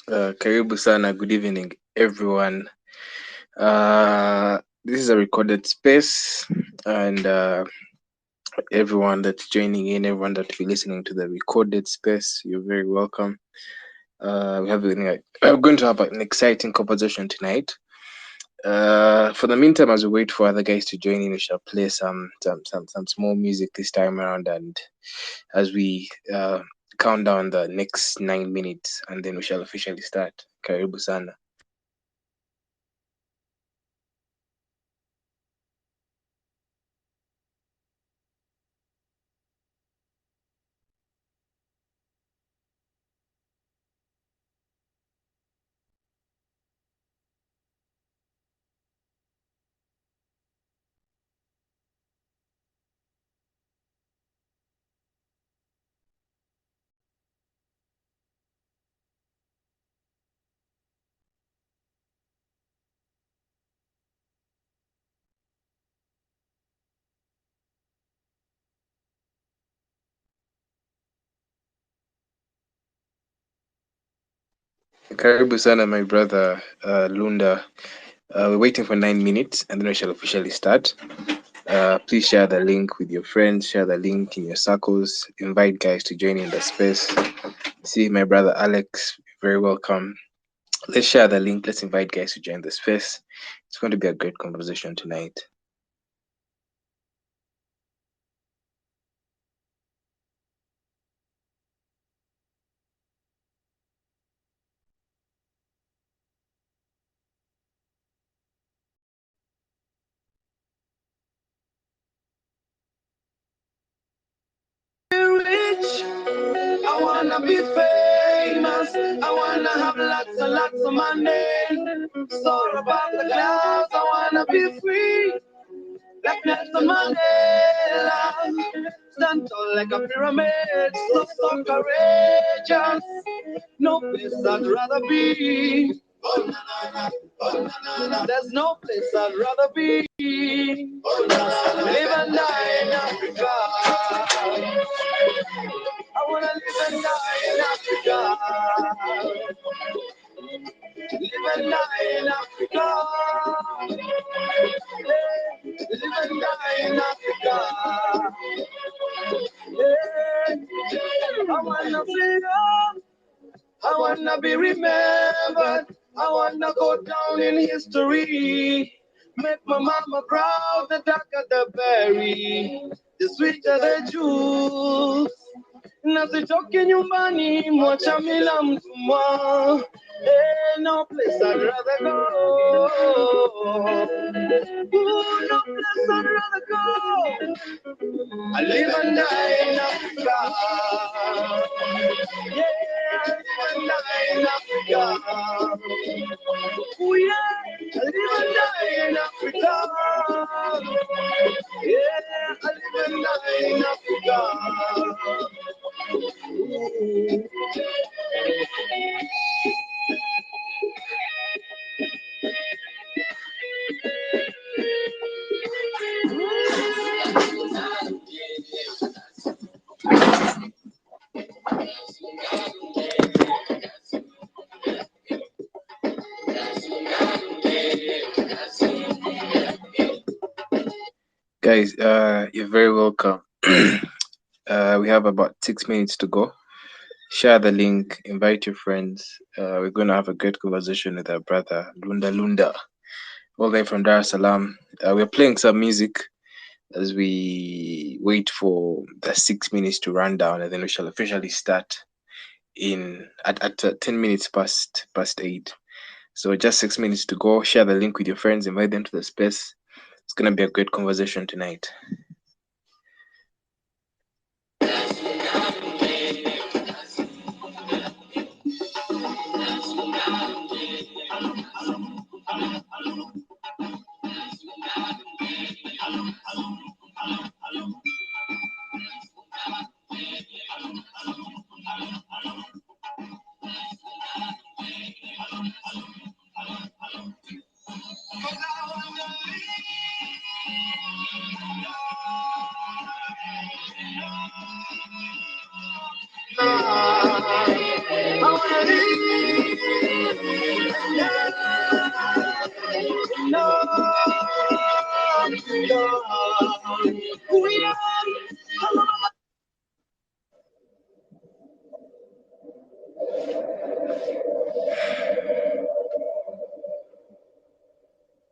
Karibu sana. Good evening, everyone. This is a recorded space, and everyone that's joining in, everyone that will be listening to the recorded space, you're very welcome. We're going to have an exciting conversation tonight. For the meantime, as we wait for other guys to join in, we shall play some small music this time around, and as we count down the next 9 minutes, and then we shall officially start. Karibu sana. Karibu sana, my brother Lunda. We're waiting for 9 minutes and then we shall officially start. Please share the link with your friends, share the link in your circles, invite guys to join in the space. See my brother Alex, very welcome. Let's share the link, let's invite guys to join the space. It's going to be a great conversation tonight. Rich, I wanna be famous, I wanna have lots and lots of money. Soar above the clouds, I wanna be free. Like Nelson Mandela, stand tall like a pyramid, so courageous. No place I'd rather be. Oh, na, na, na. Oh, na, na, na. There's no place I'd rather be. Oh, na, na, na. Live and die in Africa. I wanna live and die in Africa. Live and die in Africa. Live and die in Africa. I wanna freedom. I wanna be remembered. I wanna go down in history. Make my mama proud. The darker the berry, the sweeter the juice. Nasitoke nyumbani, mwacha mila mtumwa. No place I'd rather go. Ooh, no place I'd rather go. I live and die in Africa. Yeah, I live and die in Africa. Ooh, yeah, I live and die in Africa. Yeah, I live and die in Africa. Guys, you're very welcome. We have about 6 minutes to go. Share the link, invite your friends. We're going to have a great conversation with our brother Lunda, all the way from Dar es Salaam. We're playing some music as we wait for the 6 minutes to run down, and then we shall officially start at 10 minutes past 8. So just 6 minutes to go. Share the link with your friends, invite them to the space. It's going to be a great conversation tonight. I wanna live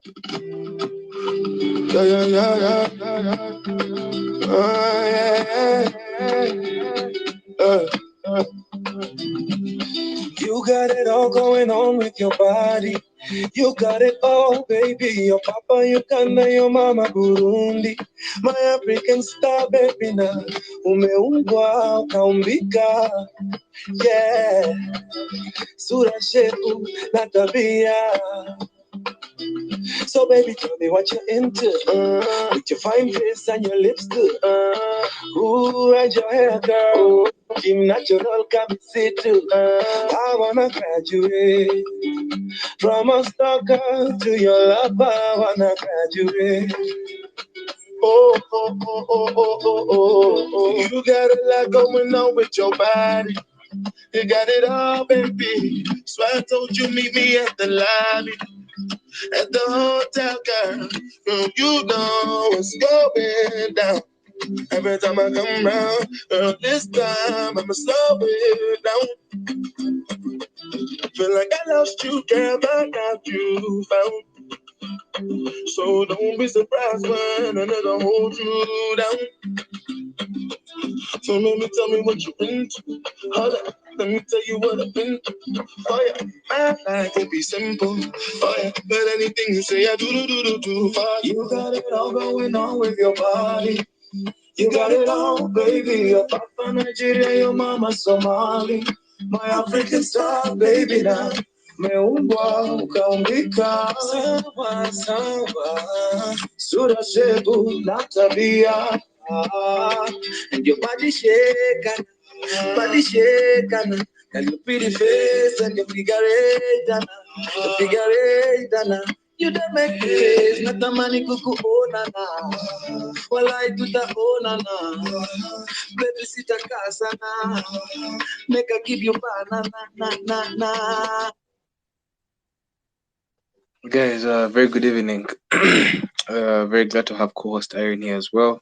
Yeah, yeah, yeah, yeah, yeah, yeah. You got it all going on with your body. You got it all, baby. Your papa Uganda, your mama Burundi. My African star, baby, na umeumbwa ukaumbika. Yeah, sura shepu na tabia. So baby, tell me what you're into. With your fine face and your lips too. Ooh, ride your hair, girl. Kim natural, come sit too. I wanna graduate from a stalker to your lover. I wanna graduate. Oh, oh, oh, oh, oh, oh, oh, oh. You got a lot going on with your body. You got it all, baby. So I told you meet me at the lobby. At the hotel, girl, you know what's going down. Every time I come round, girl, this time I'ma slow it down. Feel like I lost you, girl, but now you found. So don't be surprised when another holds you down. So tell me what you into. Hold up, let me tell you what I've been through. Oh yeah, my life can be simple. Oh yeah, but anything you say, I do. Oh, you got it all going on with your body. You got it all, baby. Your papa Nigeria, your mama Somali. My African star, baby now. Meumbwa ukaumbika sawa sawa, sura shepu na tabia. And your body shaking, and your pretty face and your figure eight, you don't make me case, natamani kukuona na, walai tutaona na, baby sitakaa sana, make I give you banana. Guys, very good evening. Very glad to have co-host Irene here as well.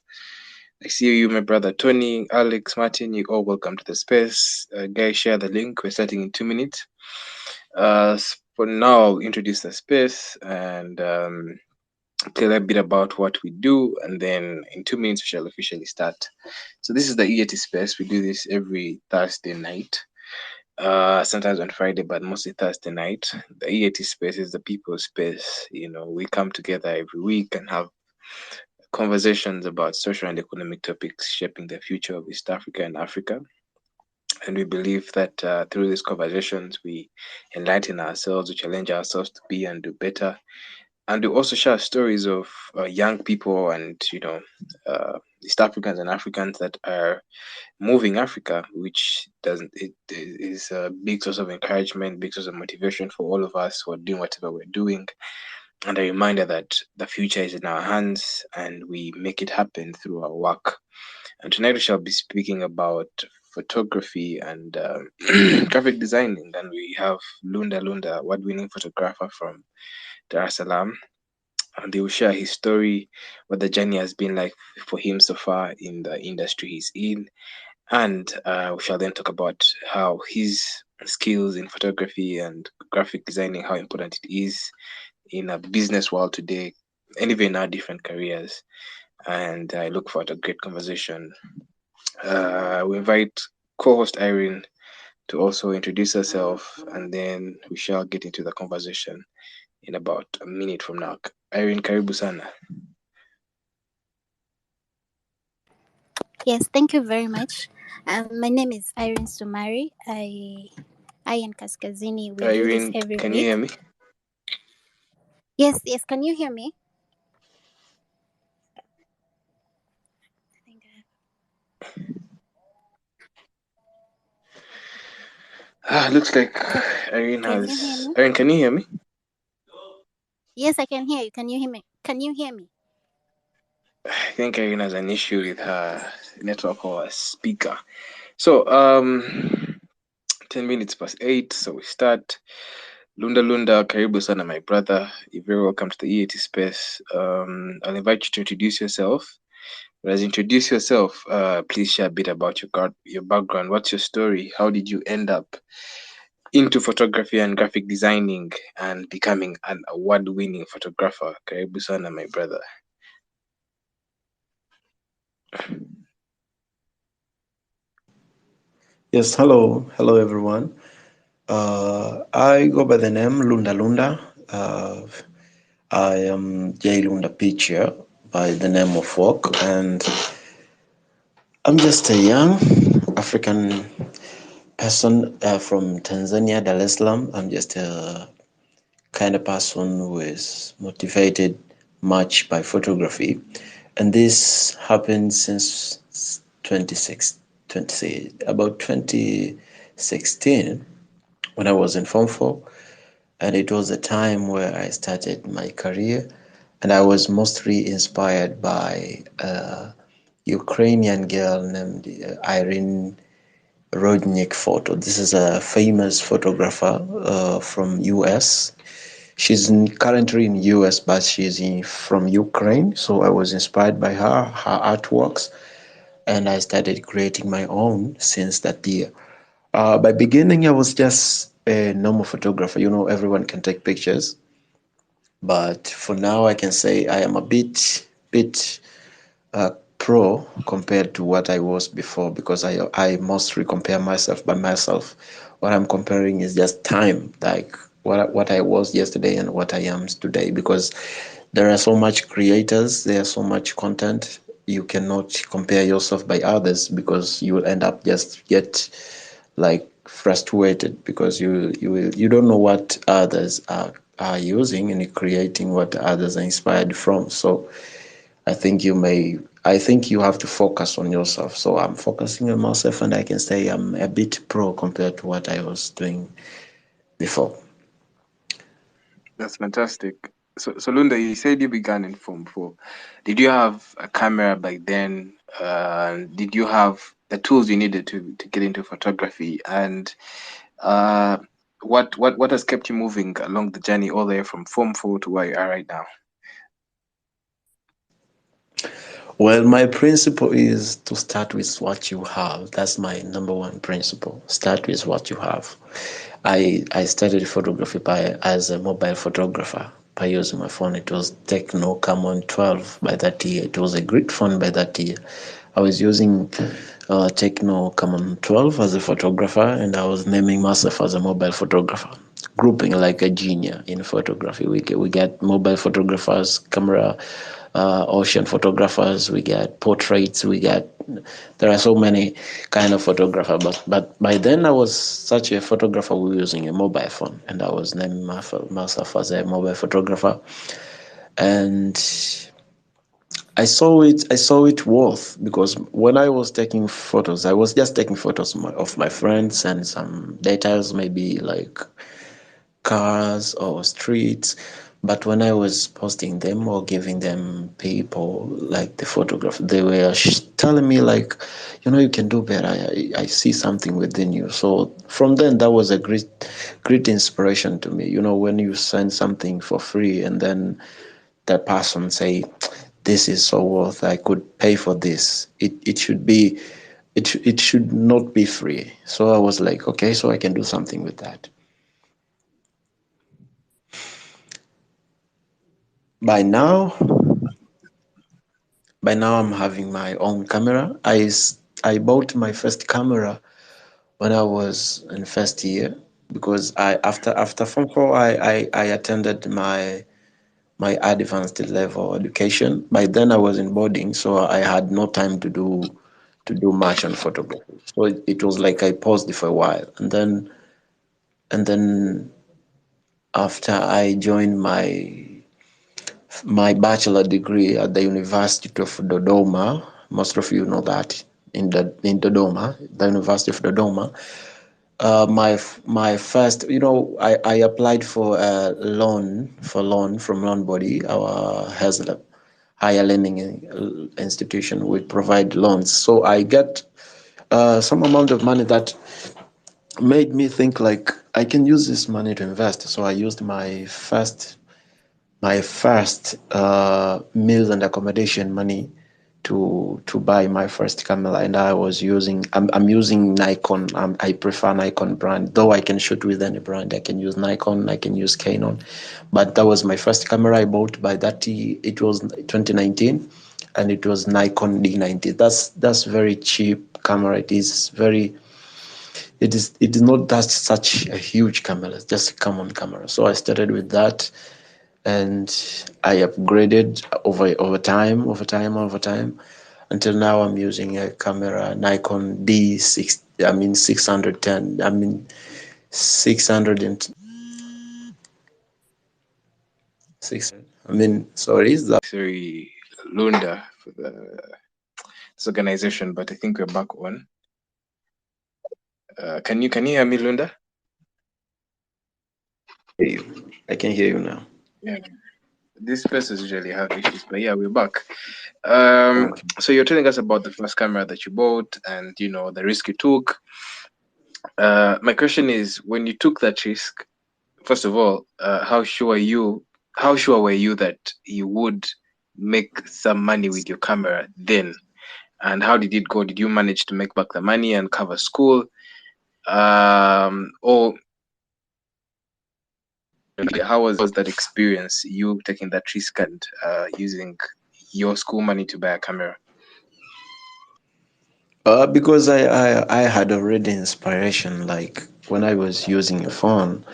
I see you, my brother Tony, Alex, Martin. You all welcome to the space. Guys, share the link. We're starting in 2 minutes. For now, I'll introduce the space and tell a bit about what we do, and then in 2 minutes we shall officially start. So this is the EATSpace. We do this every Thursday night. Sometimes on Friday, but mostly Thursday night. The EATSpace is the people's space. We come together every week and have conversations about social and economic topics shaping the future of East Africa and Africa. And we believe that through these conversations, we enlighten ourselves, we challenge ourselves to be and do better. And we also share stories of young people and, East Africans and Africans that are moving Africa, which is a big source of encouragement, big source of motivation for all of us who are doing whatever we're doing, and a reminder that the future is in our hands and we make it happen through our work. And tonight we shall be speaking about photography and graphic designing, and we have JLunda, award-winning photographer from Salaam, and they will share his story, what the journey has been like for him so far in the industry he's in. And we shall then talk about how his skills in photography and graphic designing, how important it is in a business world today, and even in our different careers. And I look forward to a great conversation. We invite co-host Irene to also introduce herself, and then we shall get into the conversation in about a minute from now. Irene, karibu sana. Yes, thank you very much. My name is Irene Sumari. I and Kaskazini, we do this Irene, every can you week. hear me? Yes, can you hear me? Looks like Irene Can you has. hear me? Irene, can you hear me? Yes, I can hear you. Can you hear me? Can you hear me? I think Irene has an issue with her network or her speaker. So, 10 minutes past 8, so we start. Lunda, karibu sana, my brother. You're very welcome to the EATSpace. I'll invite you to introduce yourself. But as you introduce yourself, please share a bit about your background. What's your story? How did you end up into photography and graphic designing and becoming an award-winning photographer. Karibu sana, my brother. Yes, hello everyone. I go by the name Lunda. Uh, I am JLunda Picture by the name of work, and I'm just a young African person from Tanzania, Dar es Salaam. I'm just a kind of person who is motivated much by photography, and this happened since 2016 when I was in Form 4. And it was a time where I started my career, and I was mostly inspired by a Ukrainian girl named Irene Rodnik photo. This is a famous photographer from US. She's currently in US, but from Ukraine. So I was inspired by her artworks, and I started creating my own since that year. By beginning, I was just a normal photographer. Everyone can take pictures. But for now, I can say I am a bit pro compared to what I was before, because I mostly compare myself by myself. What I'm comparing is just time, like what I was yesterday and what I am today, because there are so much creators, there are so much content. You cannot compare yourself by others, because you will end up just get like frustrated, because you don't know what others are using, and creating what others are inspired from. So I think I think you have to focus on yourself. So I'm focusing on myself, and I can say I'm a bit pro compared to what I was doing before. That's fantastic. So Lunda, you said you began in Form 4. Did you have a camera back then? Did you have the tools you needed to get into photography? And uh, what has kept you moving along the journey all the way from Form 4 to where you are right now? Well, my principle is to start with what you have. That's my number one principle. Start with what you have. I started photography as a mobile photographer by using my phone. It was Techno Camon 12 by that year. It was a great phone by that year. I was using Techno Camon 12 as a photographer, and I was naming myself as a mobile photographer, grouping like a genius in photography. We get mobile photographers, camera, ocean photographers, we get portraits, there are so many kind of photographer, but by then I was such a photographer. We were using a mobile phone, and I was naming myself as a mobile photographer. And I saw it worth, because when I was taking photos, I was just taking photos of my friends and some details, maybe like cars or streets. But when I was posting them or giving them people like the photograph, they were telling me like, you can do better. I see something within you. So from then, that was a great inspiration to me. When you send something for free, and then that person say, this is so worth, I could pay for this. It should be, it should not be free. So I was like, okay, so I can do something with that. By now, By now, I'm having my own camera. I bought my first camera when I was in first year, because after Form 4, I attended my advanced level education. By then, I was in boarding, so I had no time to do much on photography. So it was like I paused for a while, and then after I joined my bachelor degree at the University of Dodoma. Most of you know that, in Dodoma, the University of Dodoma. My first, I applied for a loan from Loan Body, our HESLB, higher learning institution. We provide loans, so I get some amount of money that made me think like I can use this money to invest. So I used my first meals and accommodation money to buy my first camera, and I was using I'm using Nikon. I prefer Nikon brand, though I can shoot with any brand. I can use Nikon, I can use Canon, but that was my first camera I bought. By that it was 2019, and it was Nikon D90. That's very cheap camera. It is not that such a huge camera. It's just a common camera. So I started with that, and I upgraded over time until now I'm using a camera Nikon D6. I mean 610. I mean 600 and 600. I mean, sorry, is that Sorry, Lunda, for this organization, but I think we're back on. Can you hear me, Lunda? you? I can hear you now. Yeah. These places usually have issues, but yeah, we're back. Okay. So you're telling us about the first camera that you bought and the risk you took. My question is, when you took that risk, first of all, how sure were you that you would make some money with your camera then? And how did it go? Did you manage to make back the money and cover school? Or how was that experience, you taking that risk and using your school money to buy a camera? Because I had already inspiration, like when I was using a phone,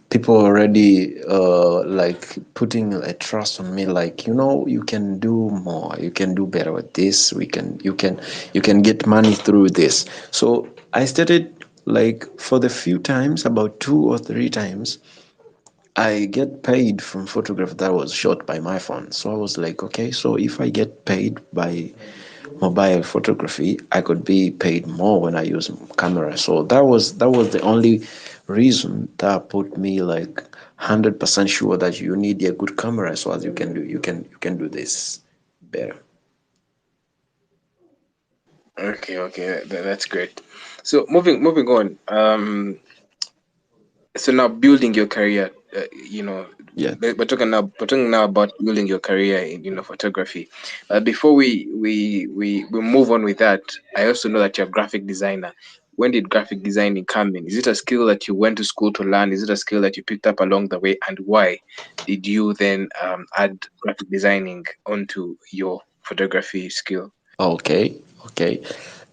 people already like putting a trust on me, like, you can do more, you can do better with this, you can get money through this. So I started, like, for the few times, about 2 or 3 times, I get paid from photograph that was shot by my phone. So I was like, okay, so if I get paid by mobile photography, I could be paid more when I use camera. So that was the only reason that put me like 100% sure that you need a good camera, so as you can do this better. Okay, that's great. So moving on. So now building your career, Yeah. we're talking now about building your career in photography. Before we move on with that, I also know that you're a graphic designer. When did graphic designing come in? Is it a skill that you went to school to learn? Is it a skill that you picked up along the way? And why did you then add graphic designing onto your photography skill? Okay.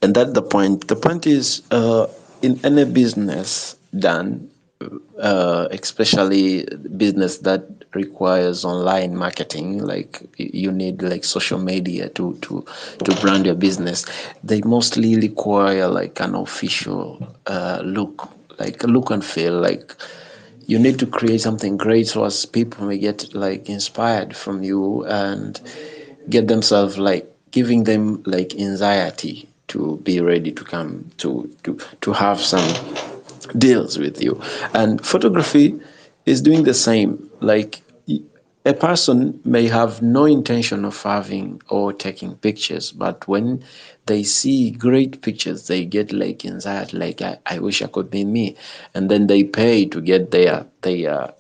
And that the point is, in any business done, especially business that requires online marketing, like you need like social media to brand your business. They mostly require like an official look, like a look and feel, like you need to create something great so as people may get like inspired from you and get themselves, like, giving them like anxiety to be ready to come to have some deals with you. And photography is doing the same. Like, a person may have no intention of having or taking pictures, but when they see great pictures, they get like anxiety, like, I wish I could be me. And then they pay to get their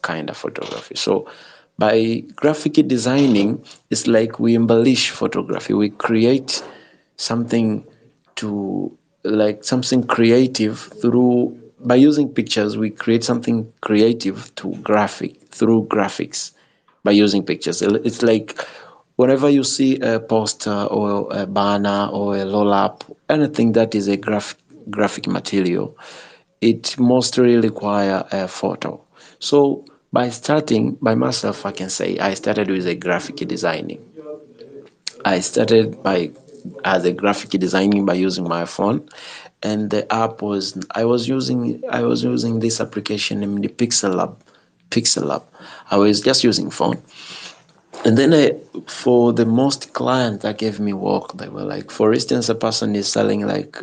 kind of photography. So by graphic designing, it's like we embellish photography. We create something to, like, something creative through, by using pictures. We create something creative to graphic through graphics by using pictures. It's like whenever you see a poster or a banner or a roll up, anything that is a graphic material, it mostly require a photo. So by myself, I can say I started with a graphic designing. I started by as a graphic designing by using my phone, and the app was I was using this application named the Pixel Lab. Pixel Lab. I was just using phone, and then for the most clients that gave me work, they were like, for instance, a person is selling like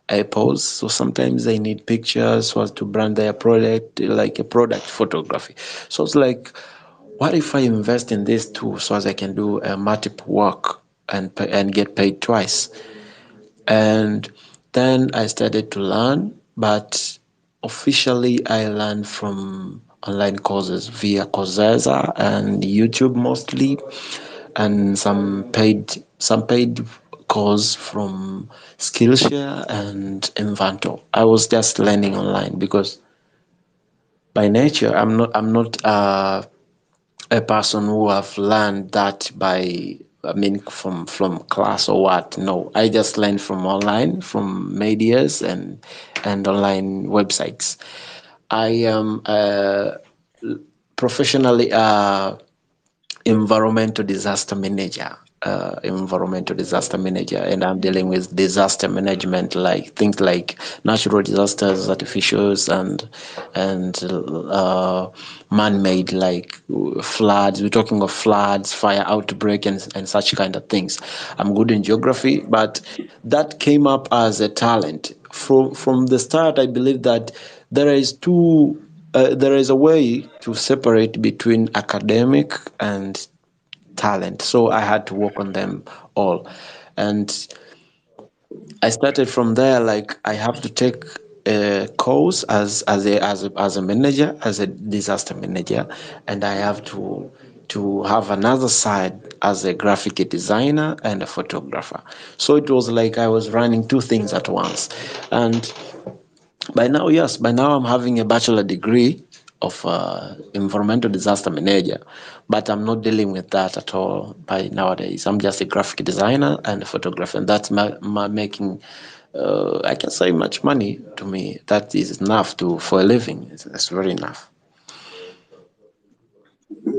apples, so sometimes they need pictures so as to brand their product, like a product photography. So it's like, what if I invest in this too, so as I can do multiple work and get paid twice? And then I started to learn, but officially I learned from online courses via Coursera and YouTube mostly. and some paid course from Skillshare and Invanto. I was just learning online because by nature I'm not a person who have learned that from class or what. No, I just learned from online, from medias and online websites. I am professionally environmental disaster manager, and I'm dealing with disaster management, like things like natural disasters, artificials, and man-made, like floods. We're talking of floods, fire outbreak, and such kind of things. I'm good in geography, but that came up as a talent from the start. I believe that there is a way to separate between academic and talent. So I had to work on them all. And I started from there. Like, I have to take a course as a manager, as a disaster manager, and I have to have another side as a graphic designer and a photographer. So it was like I was running two things at once. And by now I'm having a bachelor degree of environmental disaster manager, but I'm not dealing with that at all by nowadays. I'm just a graphic designer and a photographer, and that's my making, I can say, much money to me. That is enough for a living. It's very enough.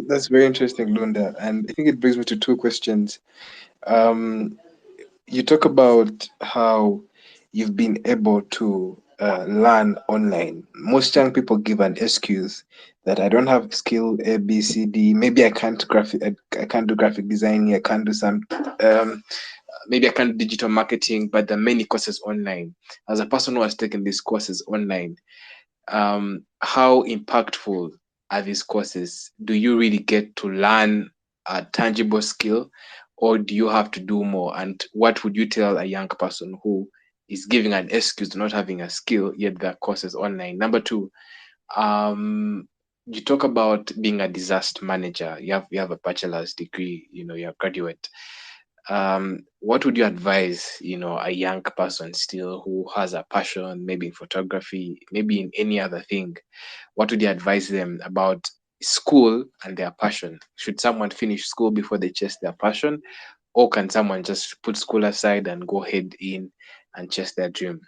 That's very interesting, Lunda. And I think it brings me to two questions. Um, you talk about how you've been able to learn online. Most young people give an excuse that I don't have skill A, B, C, D. Maybe I can't do graphic designing. I can't do some. Um, Maybe I can't do digital marketing. But there are many courses online. As a person who has taken these courses online, how impactful are these courses? Do you really get to learn a tangible skill, or do you have to do more? And what would you tell a young person who is giving an excuse to not having a skill, yet their course is online? Number two, you talk about being a disaster manager. You have a bachelor's degree. You're a graduate. What would you advise, a young person still who has a passion, maybe in photography, maybe in any other thing? What would you advise them about school and their passion? Should someone finish school before they chase their passion, or can someone just put school aside and go head in and chase their dream?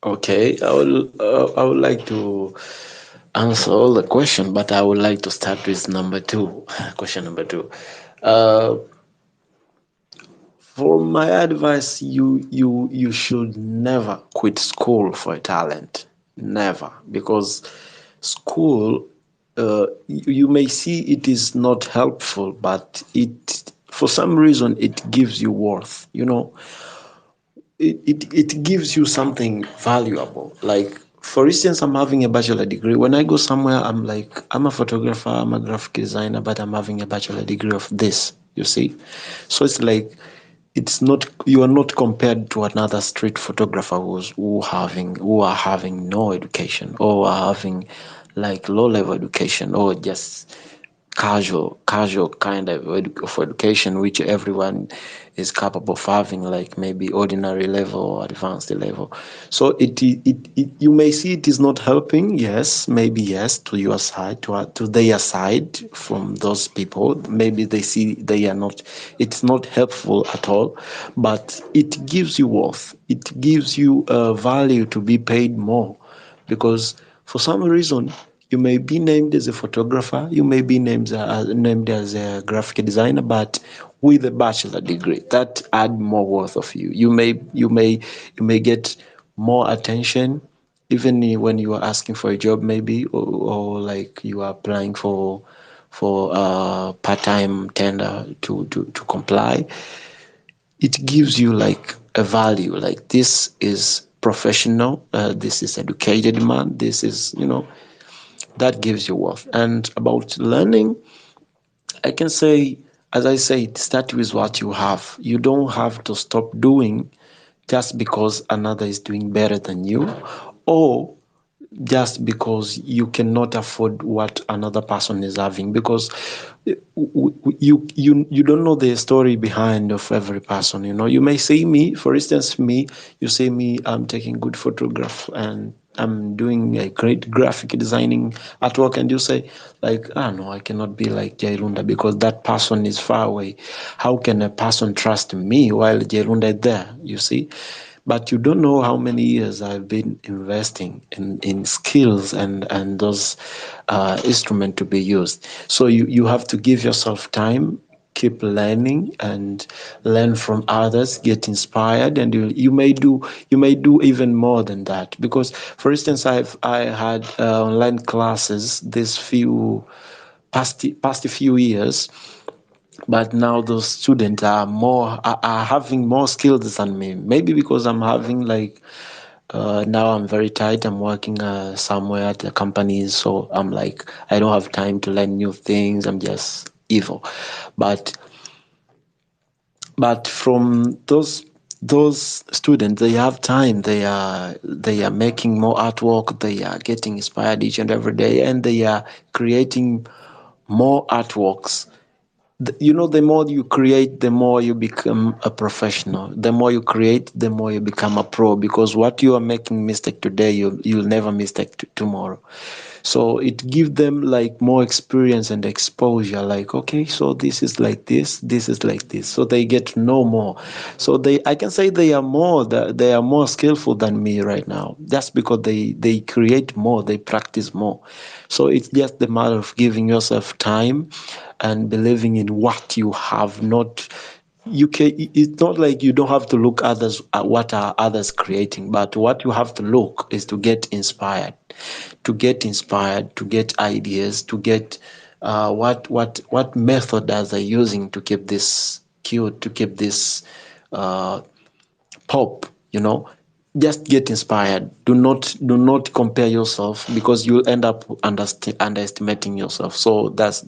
Okay, I would like to answer all the question, but I would like to start with number two. Question number two. Uh, For my advice, you should never quit school for a talent. Never, because school, you may see it is not helpful, but it for some reason it gives you worth. It gives you something valuable. Like, for instance, I'm having a bachelor degree. When I go somewhere, I'm like, I'm a photographer, I'm a graphic designer, but I'm having a bachelor degree of this, you see. So it's like, it's not, you are not compared to another street photographer who are having no education, or are having like low level education, or just casual kind of education, which everyone is capable of having, like maybe ordinary level or advanced level. So you may see it is not helping. Yes, maybe yes, to your side, to their side. From those people, maybe they see they are not, it's not helpful at all, but it gives you worth, it gives you value to be paid more, because for some reason you may be named as a photographer, you may be named as a graphic designer, but with a bachelor degree, that add more worth of you. You may get more attention, even when you are asking for a job, maybe, or like you are applying for a part-time tender to comply. It gives you like a value, like, this is professional, this is educated man, this is, that gives you worth. And about learning, I can say, as I said, start with what you have. You don't have to stop doing just because another is doing better than you, or just because you cannot afford what another person is having, because you don't know the story behind of every person. You may see me, for instance, me, you see me, I'm taking good photograph and I'm doing a great graphic designing artwork, and you say like, no, I cannot be like JLunda because that person is far away. How can a person trust me while JLunda is there? You see, but you don't know how many years I've been investing in skills and those instruments to be used. So you have to give yourself time, keep learning and learn from others, get inspired, and you may do even more than that. Because, for instance, I had online classes this past few years, but now those students are having more skills than me. Maybe because I'm having like now I'm very tight. I'm working somewhere at the company, so I'm like I don't have time to learn new things. I'm just evil, but from those students, they have time. They are making more artwork. They are getting inspired each and every day, and they are creating more artworks. The more you create, the more you become a professional. The more you create, the more you become a pro, because what you are making mistake today, you'll never mistake tomorrow. So it gives them like more experience and exposure, like, okay, so this is like this is like this, so they get to know more. So I can say they are more skillful than me right now, just because they create more, they practice more. So it's just the matter of giving yourself time and believing in what you have. Not you can It's not like you don't have to look others at what are others creating, but what you have to look is to get inspired, to get ideas, to get what method are they using to keep this cute, to keep this uh, pop. Just get inspired. Do not compare yourself, because you'll end up underestimating yourself. So that's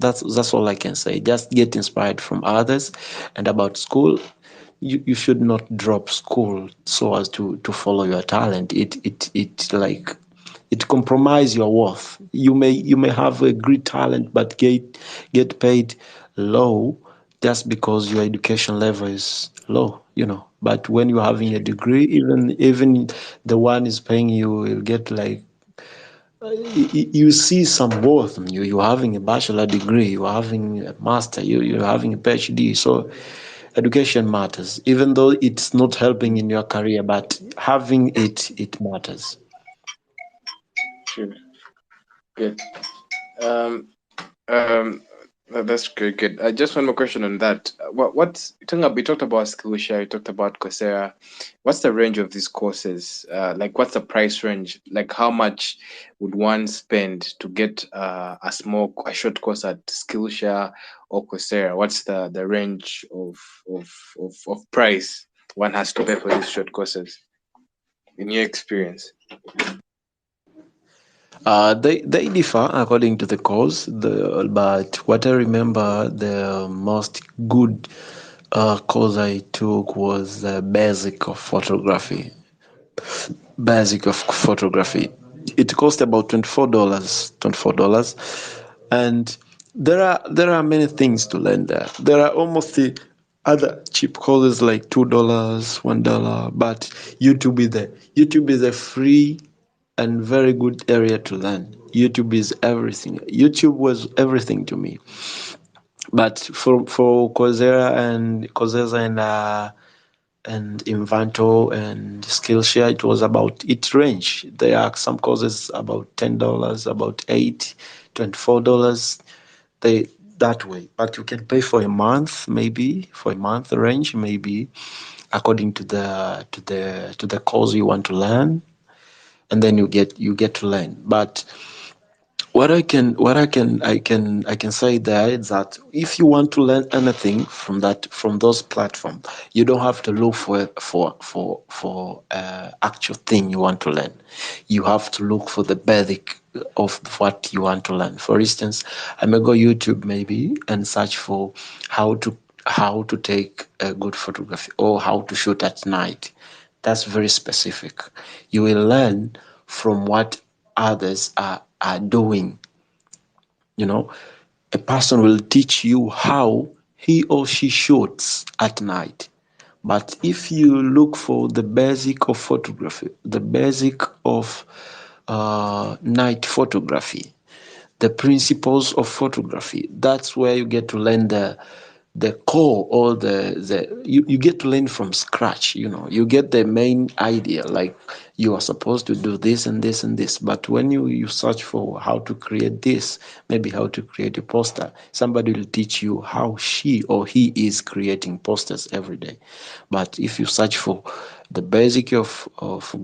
all I can say. Just get inspired from others. And about school, you should not drop school so as to follow your talent. It like it compromise your worth. You may have a great talent but get paid low, just because your education level is low. But when you're having a degree, even the one is paying you will get like you see some worth in you. You're having a bachelor degree, you're having a master, you're having a PhD. So education matters, even though it's not helping in your career, but having it matters. Sure. Good. Um, um, that's good. Good. Just one more question on that. What's we talked about Skillshare, we talked about Coursera. What's the range of these courses? Like, what's the price range? Like, how much would one spend to get a short course at Skillshare or Coursera? What's the range of price one has to pay for these short courses, in your experience? They differ according to the course. But what I remember, the most good course I took was the basic of photography. It cost about $24, and there are many things to learn there. There are almost the other cheap courses like $2, $1, but YouTube is a free and very good area to learn. YouTube is everything. YouTube was everything to me. But for Coursera and Invanto and Skillshare, it was about its range. There are some courses about $10, about $8, $24. They that way. But you can pay for a month, maybe for a month range, maybe according to the course you want to learn, and then you get to learn. But what I can say there is that if you want to learn anything from those platforms, you don't have to look for actual thing you want to learn. You have to look for the basic of what you want to learn. For instance, I may go YouTube maybe and search for how to take a good photography, or how to shoot at night. That's very specific. You will learn from what others are doing. You know, a person will teach you how he or she shoots at night. But if you look for the basic of photography, the basic of night photography, the principles of photography, that's where you get to learn the core, or you get to learn from scratch. You get the main idea, like you are supposed to do this and this and this. But when you search for how to create this, maybe how to create a poster, somebody will teach you how she or he is creating posters every day. But if you search for the basic of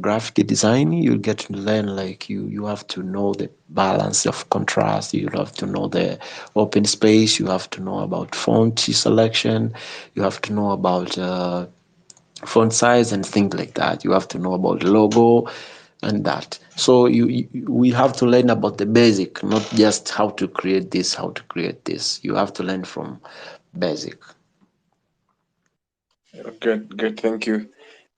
graphic design, you get to learn, like you have to know the balance of contrast, you have to know the open space, you have to know about font selection, you have to know about font size and things like that. You have to know about logo and that. So we have to learn about the basic, not just how to create this, how to create this. You have to learn from basic. Good, thank you.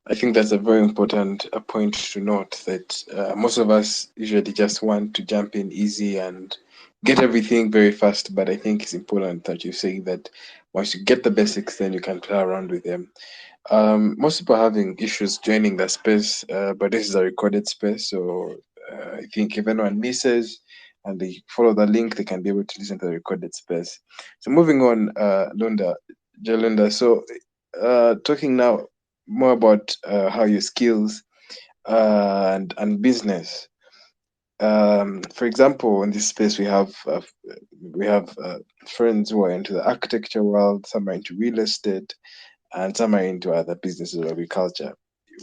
I think that's a very important point to note, that most of us usually just want to jump in easy and get everything very fast. But I think it's important that you say that once you get the basics, then you can play around with them. Most people are having issues joining the space, but this is a recorded space, so I think if anyone misses and they follow the link, they can be able to listen to the recorded space. So moving on, JLunda. So talking now more about how your skills and business. For example, in this space, we have friends who are into the architecture world, some are into real estate, and some are into other businesses or agriculture.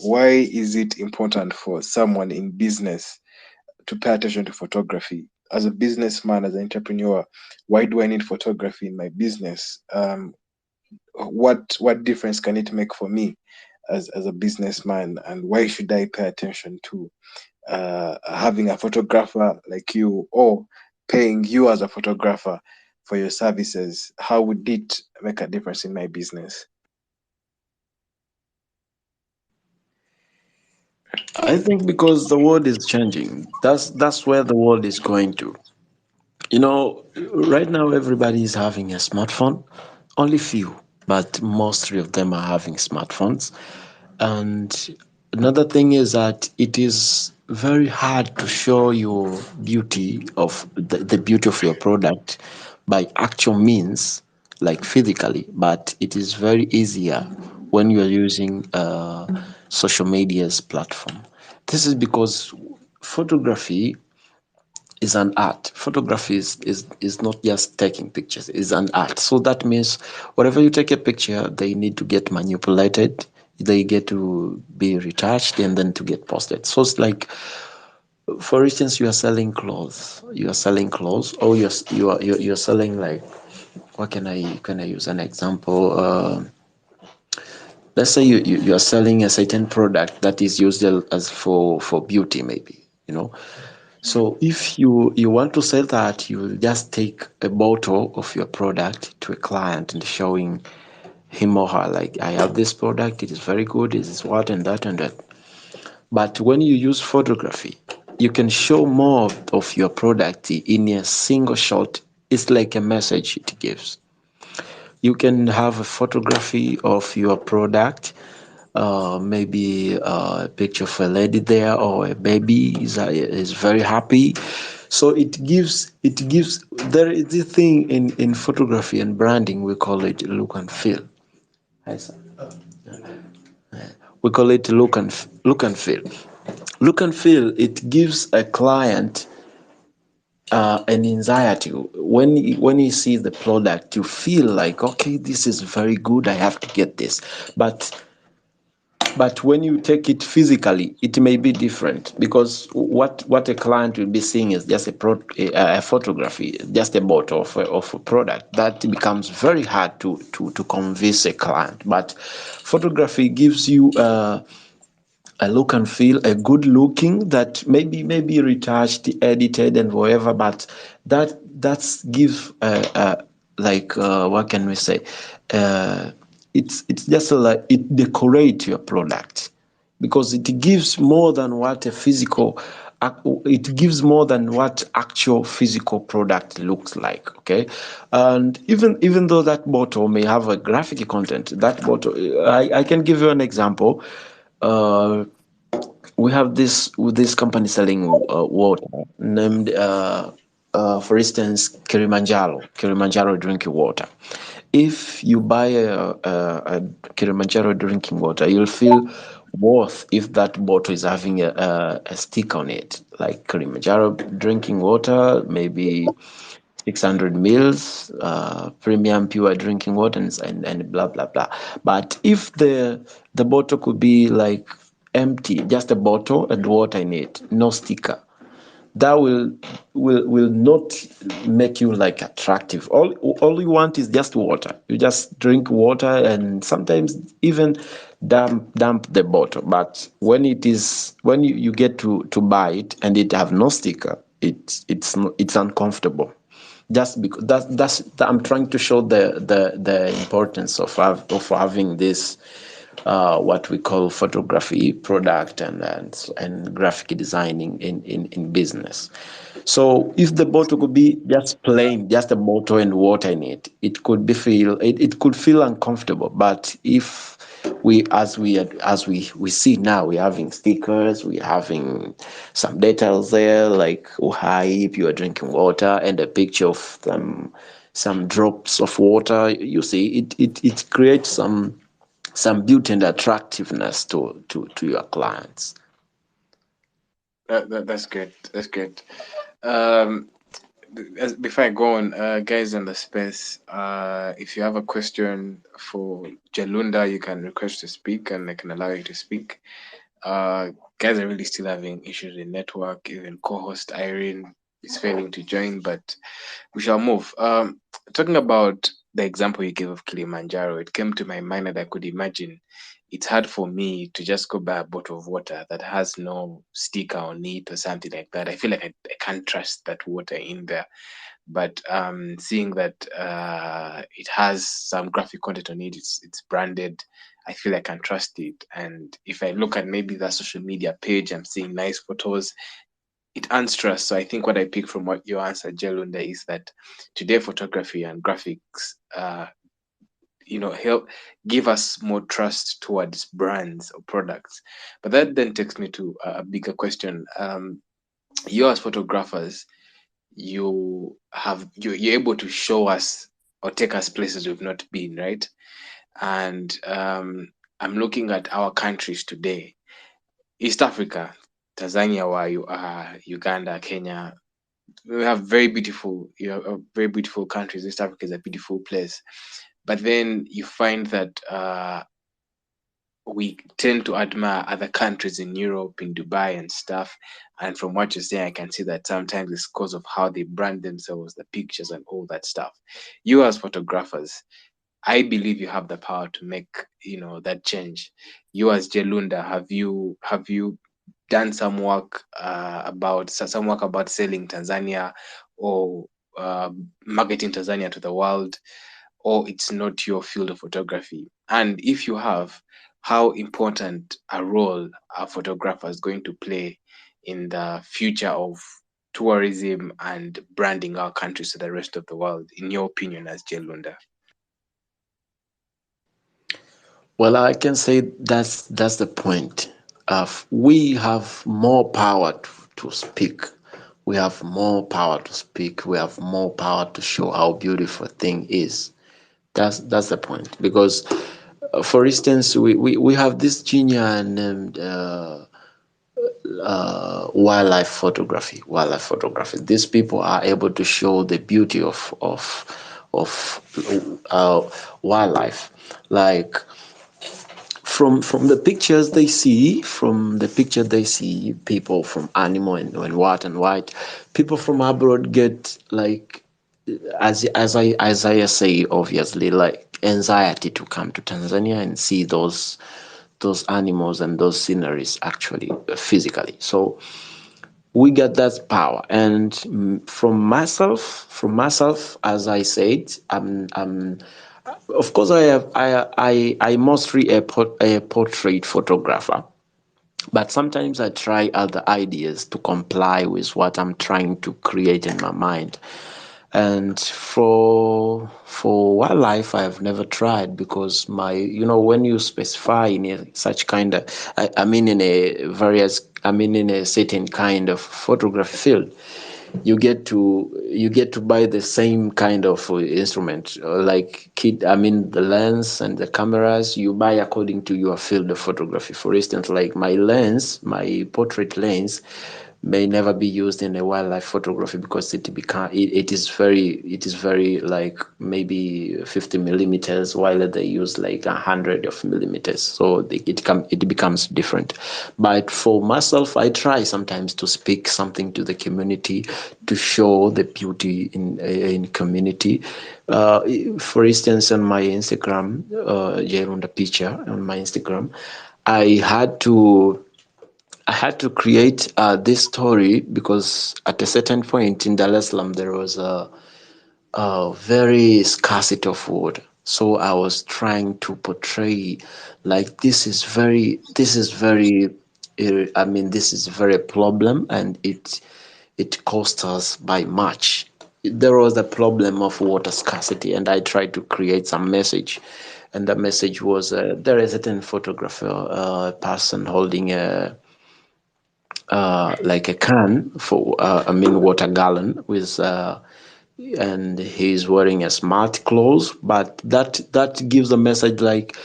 Why is it important for someone in business to pay attention to photography? As a businessman, as an entrepreneur, why do I need photography in my business? What difference can it make for me as a businessman, and why should I pay attention to having a photographer like you, or paying you as a photographer for your services? How would it make a difference in my business? I think because the world is changing. That's where the world is going to. Right now everybody is having a smartphone. Only few, but mostly of them are having smartphones. And another thing is that it is very hard to show your beauty of the beauty of your product by actual means, like physically, but it is very easier when you are using social media's platform. This is because photography is an art. Photography is not just taking pictures, it's an art. So that means wherever you take a picture, they need to get manipulated, they get to be retouched and then to get posted. So it's like, for instance, you are selling clothes. Or you're selling, like, what can I use an example? Let's say you are selling a certain product that is used as for beauty, maybe. So if you want to sell that, you will just take a bottle of your product to a client and showing him or her, like, I have this product, it is very good, it is what and that and that. But when you use photography, you can show more of your product in a single shot. It's like a message it gives. You can have a photography of your product, maybe a picture of a lady there, or a baby is very happy. So it gives there is this thing in photography and branding, we call it look and feel. Hi, sir. We call it look and feel. Look and feel, it gives a client an anxiety. When you see the product, you feel like, okay, this is very good, I have to get this. But when you take it physically, it may be different, because what a client will be seeing is just a photography, just a bottle of a product. That becomes very hard to convince a client. But photography gives you a look and feel, a good looking, that maybe retouched, edited, and whatever. But that's give like, what can we say? Uh, it's just like it decorate your product, because it gives more than what a physical it gives more than what actual physical product looks like. Okay, and even though that bottle may have a graphic content, that bottle, I can give you an example. We have this company selling water named for instance Kilimanjaro drinking water. If you buy a Kilimanjaro drinking water, you'll feel worth if that bottle is having a stick on it, like Kilimanjaro drinking water, maybe 600 mils, premium pure drinking water, and blah blah blah. But if the bottle could be like empty, just a bottle and water in it, no sticker, that will not make you like attractive. All you want is just water. You just drink water and sometimes even dump the bottle. But when you get to buy it and it have no sticker, it's uncomfortable. Just because I'm trying to show the importance of having this what we call photography product and graphic designing in business. So if the bottle could be just plain, just a bottle and water in it, it could feel uncomfortable. But if we see now, we're having stickers, we're having some details there like if you are drinking water and a picture of some drops of water. You see, it creates some beauty and attractiveness to your clients. That's good. That's good. Um, Before I go on, guys in the space, if you have a question for JLunda, you can request to speak and I can allow you to speak. Guys are really still having issues with network. Even co-host Irene is failing to join, but we shall move. Talking about the example you gave of Kilimanjaro, it came to my mind that I could imagine it's hard for me to just go buy a bottle of water that has no sticker on it or something like that. I feel like I can't trust that water in there. But seeing that it has some graphic content on it, it's branded. I feel I can trust it. And if I look at maybe the social media page, I'm seeing nice photos. It earns trust. So I think what I pick from what you answered, JLunda, is that today photography and graphics, help give us more trust towards brands or products. But that then takes me to a bigger question. You as photographers, you're able to show us or take us places we've not been, right? And I'm looking at our countries today. East Africa, Tanzania, where you are, Uganda, Kenya, we have very beautiful countries. East Africa is a beautiful place, but then you find that we tend to admire other countries in Europe, in Dubai and stuff. And from what you're saying, I can see that sometimes it's because of how they brand themselves, the pictures and all that stuff. You as photographers, I believe you have the power to make that change. You as JLunda, have you done some work about selling Tanzania or marketing Tanzania to the world, or it's not your field of photography? And if you have, how important a role are photographers going to play in the future of tourism and branding our countries to the rest of the world, in your opinion, as JLunda? Well, I can say that's the point. We have more power to speak. We have more power to speak. We have more power to show how beautiful a thing is. That's the point. Because, for instance, we have this genius named wildlife photography. Wildlife photography. These people are able to show the beauty of wildlife, like from the pictures they see, people from animal and what and white, people from abroad get like, as I say, obviously, like anxiety to come to Tanzania and see those animals and those sceneries actually physically. So we get that power. And from myself, as I said, I'm of course I have I mostly a portrait photographer. But sometimes I try other ideas to comply with what I'm trying to create in my mind. And for wildlife, I've never tried, because my, when you specify in such kind of, I mean in a various, I mean in a certain kind of photography field, you get to buy the same kind of instrument, like kit. I mean the lens and the cameras you buy according to your field of photography. For instance, like my lens, my portrait lens, may never be used in a wildlife photography, because it is very like maybe 50 millimeters, while they use like 100 of millimeters, so it becomes different. But for myself, I try sometimes to speak something to the community, to show the beauty in community. uh, for instance, on my Instagram, JLunda picture on my Instagram, I had to I had to create this story, because at a certain point in Dar es Salaam there was a very scarcity of food. So I was trying to portray like this is very problem, and it cost us by much. There was a problem of water scarcity, and I tried to create some message. And the message was, there is a certain photographer, a person holding a like a can for water gallon with and he's wearing a smart clothes, but that gives a message like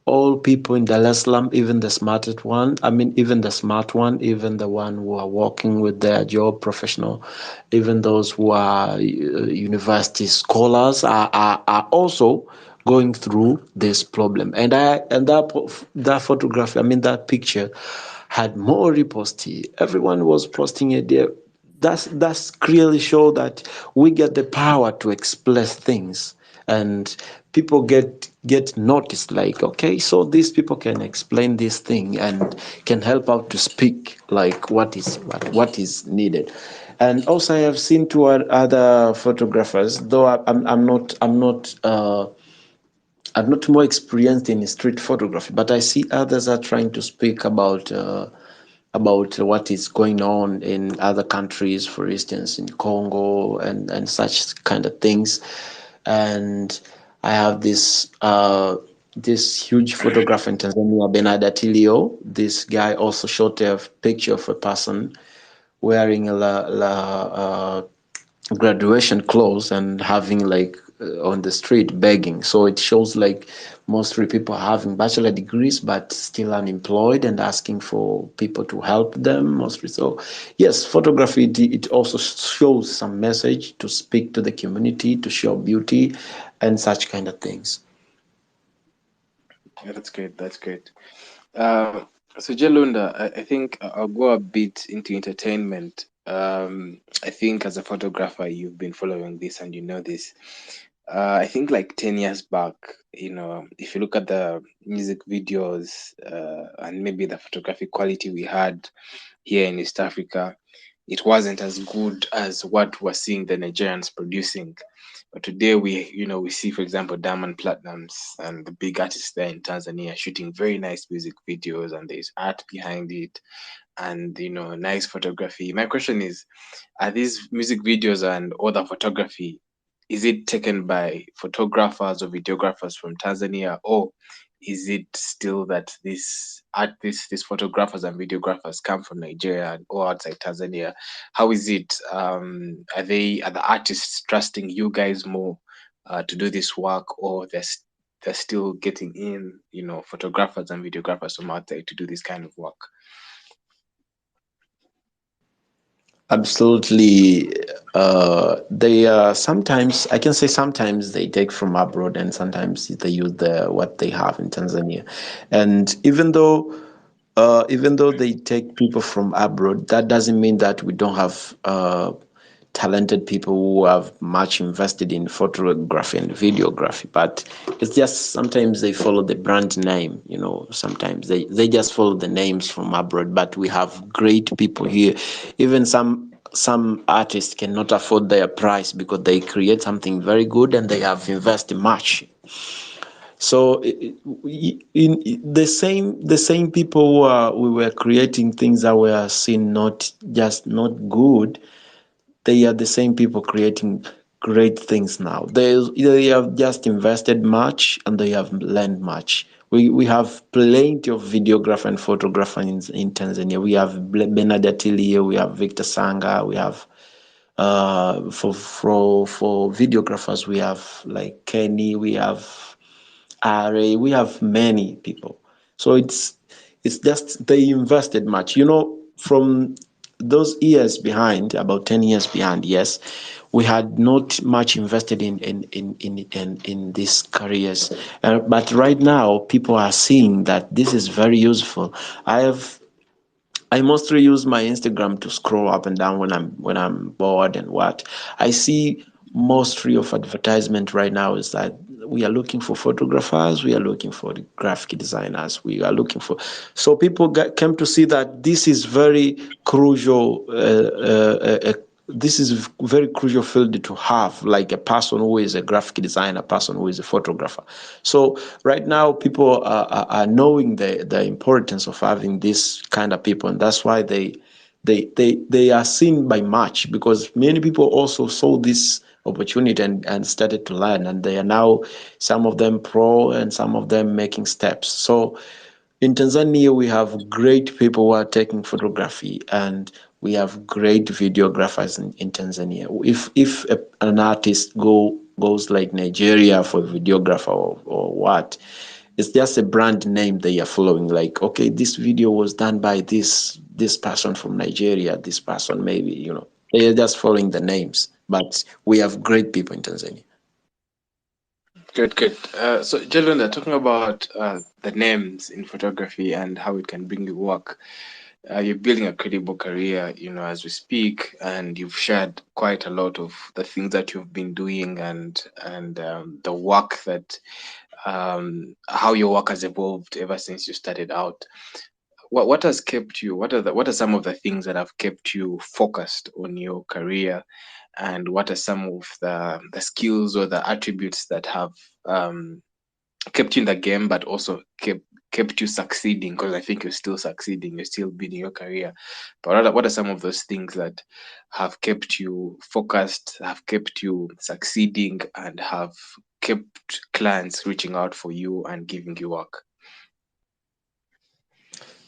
all people in Dar es Salaam, even the smartest one, even the smart one, even the one who are working with their job professional, even those who are university scholars are also going through this problem. And that photography, that picture had more reposting. Everyone was posting it there. That's clearly show that we get the power to express things, and people get noticed, like, okay, so these people can explain this thing and can help out to speak like what is needed. And also I have seen two other photographers, though I'm not more experienced in street photography, but I see others are trying to speak about what is going on in other countries, for instance, in Congo and such kind of things. And I have this huge photographer in Tanzania, Bernard Atilio. This guy also shot a picture of a person wearing graduation clothes and having like on the street begging. So it shows like mostly people having bachelor degrees but still unemployed and asking for people to help them mostly. So yes, photography, it also shows some message to speak to the community, to show beauty and such kind of things. Yeah, that's great. That's great. Uh, so JLunda, I think I'll go a bit into entertainment. I think as a photographer, you've been following this and you know this. I think like 10 years back, if you look at the music videos and maybe the photographic quality we had here in East Africa, it wasn't as good as what we're seeing the Nigerians producing. But today we see, for example, Diamond Platnumz and the big artists there in Tanzania shooting very nice music videos, and there's art behind it, and nice photography. My question is, are these music videos and other photography, is it taken by photographers or videographers from Tanzania, or is it still that these photographers and videographers come from Nigeria or outside Tanzania? How is it? Are the artists trusting you guys more to do this work, or they're still getting in, photographers and videographers from outside to do this kind of work? Absolutely. They sometimes, I can say sometimes they take from abroad, and sometimes they use what they have in Tanzania. And even though they take people from abroad, that doesn't mean that we don't have talented people who have much invested in photography and videography. But it's just sometimes they follow the brand name, sometimes they just follow the names from abroad. But we have great people here. Even some artists cannot afford their price because they create something very good and they have invested much. So in the same people who we were creating things that were seen not good, they are the same people creating great things now. They have just invested much and they have learned much. We have plenty of videographer and photographer in Tanzania. We have Bernard Atili here, we have Victor Sanga, we have for videographers we have like Kenny, we have Ari, we have many people. So it's just they invested much. From those years behind, about 10 years behind, yes, we had not much invested in these careers. But right now, people are seeing that this is very useful. I mostly use my Instagram to scroll up and down when I'm bored and what. I see mostly of advertisement right now is that we are looking for photographers, we are looking for the graphic designers, we are looking for. So people came to see that this is very crucial. This is very crucial field to have, like a person who is a graphic designer, a person who is a photographer. So right now, people are knowing the importance of having this kind of people, and that's why they are seen by much, because many people also saw this opportunity and started to learn, and they are now, some of them pro and some of them making steps. So in Tanzania, we have great people who are taking photography, and we have great videographers in Tanzania. If an artist goes like Nigeria for videographer or what, it's just a brand name they are following. Like, okay, this video was done by this person from Nigeria. This person, maybe, they are just following the names. But we have great people in Tanzania. Good, good. So, JLunda, talking about the names in photography and how it can bring you work. You're building a credible career, as we speak, and you've shared quite a lot of the things that you've been doing and the work that how your work has evolved ever since you started out. What has kept you? What are some of the things that have kept you focused on your career, and what are some of the skills or the attributes that have kept you in the game, but also kept you succeeding? Because I think you're still succeeding, you're still building your career. But what are some of those things that have kept you focused, have kept you succeeding, and have kept clients reaching out for you and giving you work?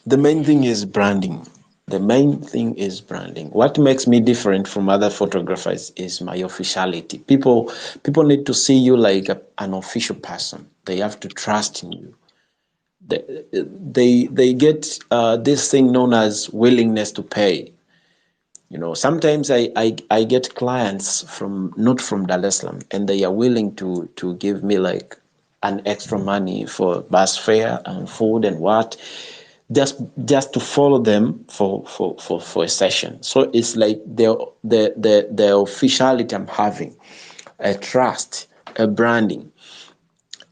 The main thing is branding. The main thing is branding. What makes me different from other photographers is my officiality. People need to see you like an official person. They have to trust in you. They get this thing known as willingness to pay. Sometimes I get clients from not from Dar es Salaam, and they are willing to give me like an extra money for bus fare and food and what, just to follow them for a session. So it's like the officiality I'm having, a trust, a branding.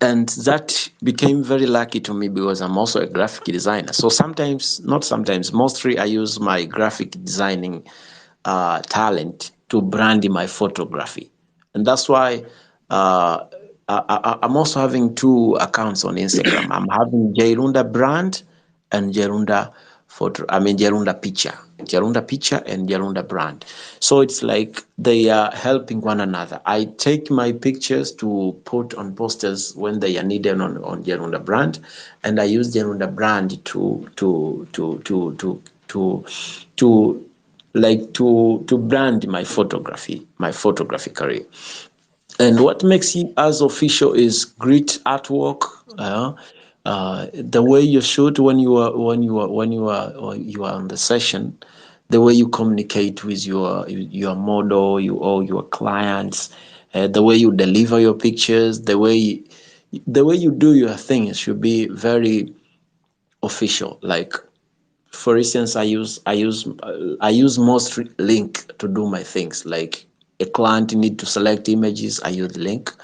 And that became very lucky to me because I'm also a graphic designer. So sometimes, not sometimes, mostly I use my graphic designing talent to brand my photography. And that's why I'm also having two accounts on Instagram. I'm having JLunda brand and JLunda JLunda picture and JLunda brand. So it's like they are helping one another. I take my pictures to put on posters when they are needed on JLunda brand, and I use JLunda brand to brand my photography career. And what makes it as official is great artwork. The way you shoot when you are on the session, the way you communicate with your model, or your clients, the way you deliver your pictures, the way you do your things should be very official. Like, for instance, I use most link to do my things. Like, a client need to select images, I use link.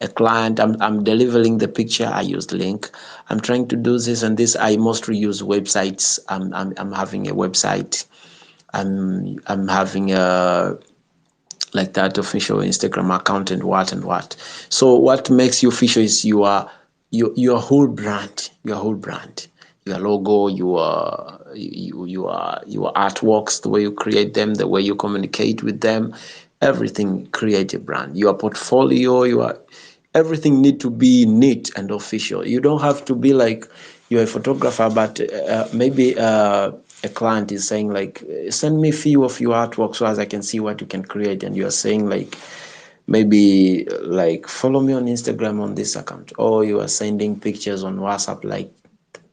A client, I'm delivering the picture, I use link. I'm trying to do this and this, I mostly use websites. I'm having a website. I'm having a like that official Instagram account and what. So what makes you official is you are your whole brand, your logo, your artworks, the way you create them, the way you communicate with them, everything create a brand. Your portfolio, your everything need to be neat and official. You don't have to be like you're a photographer, but maybe a client is saying like, send me a few of your artwork so as I can see what you can create, and you're saying like, maybe like follow me on Instagram on this account, or you are sending pictures on WhatsApp like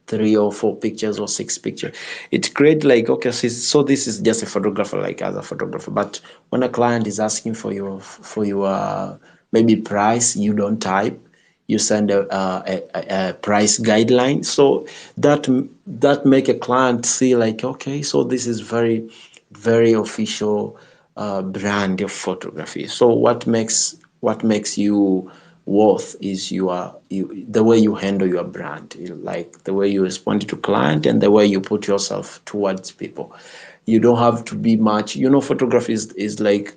3 or 4 pictures or 6 pictures. It create like, okay, so this is just a photographer like other photographer. But when a client is asking for your maybe price, you don't type, you send a price guideline, so that make a client see like, okay, so this is very official brand of photography. So what makes you worth is the way you handle your brand, like the way you respond to client and the way you put yourself towards people. You don't have to be much, photography is like,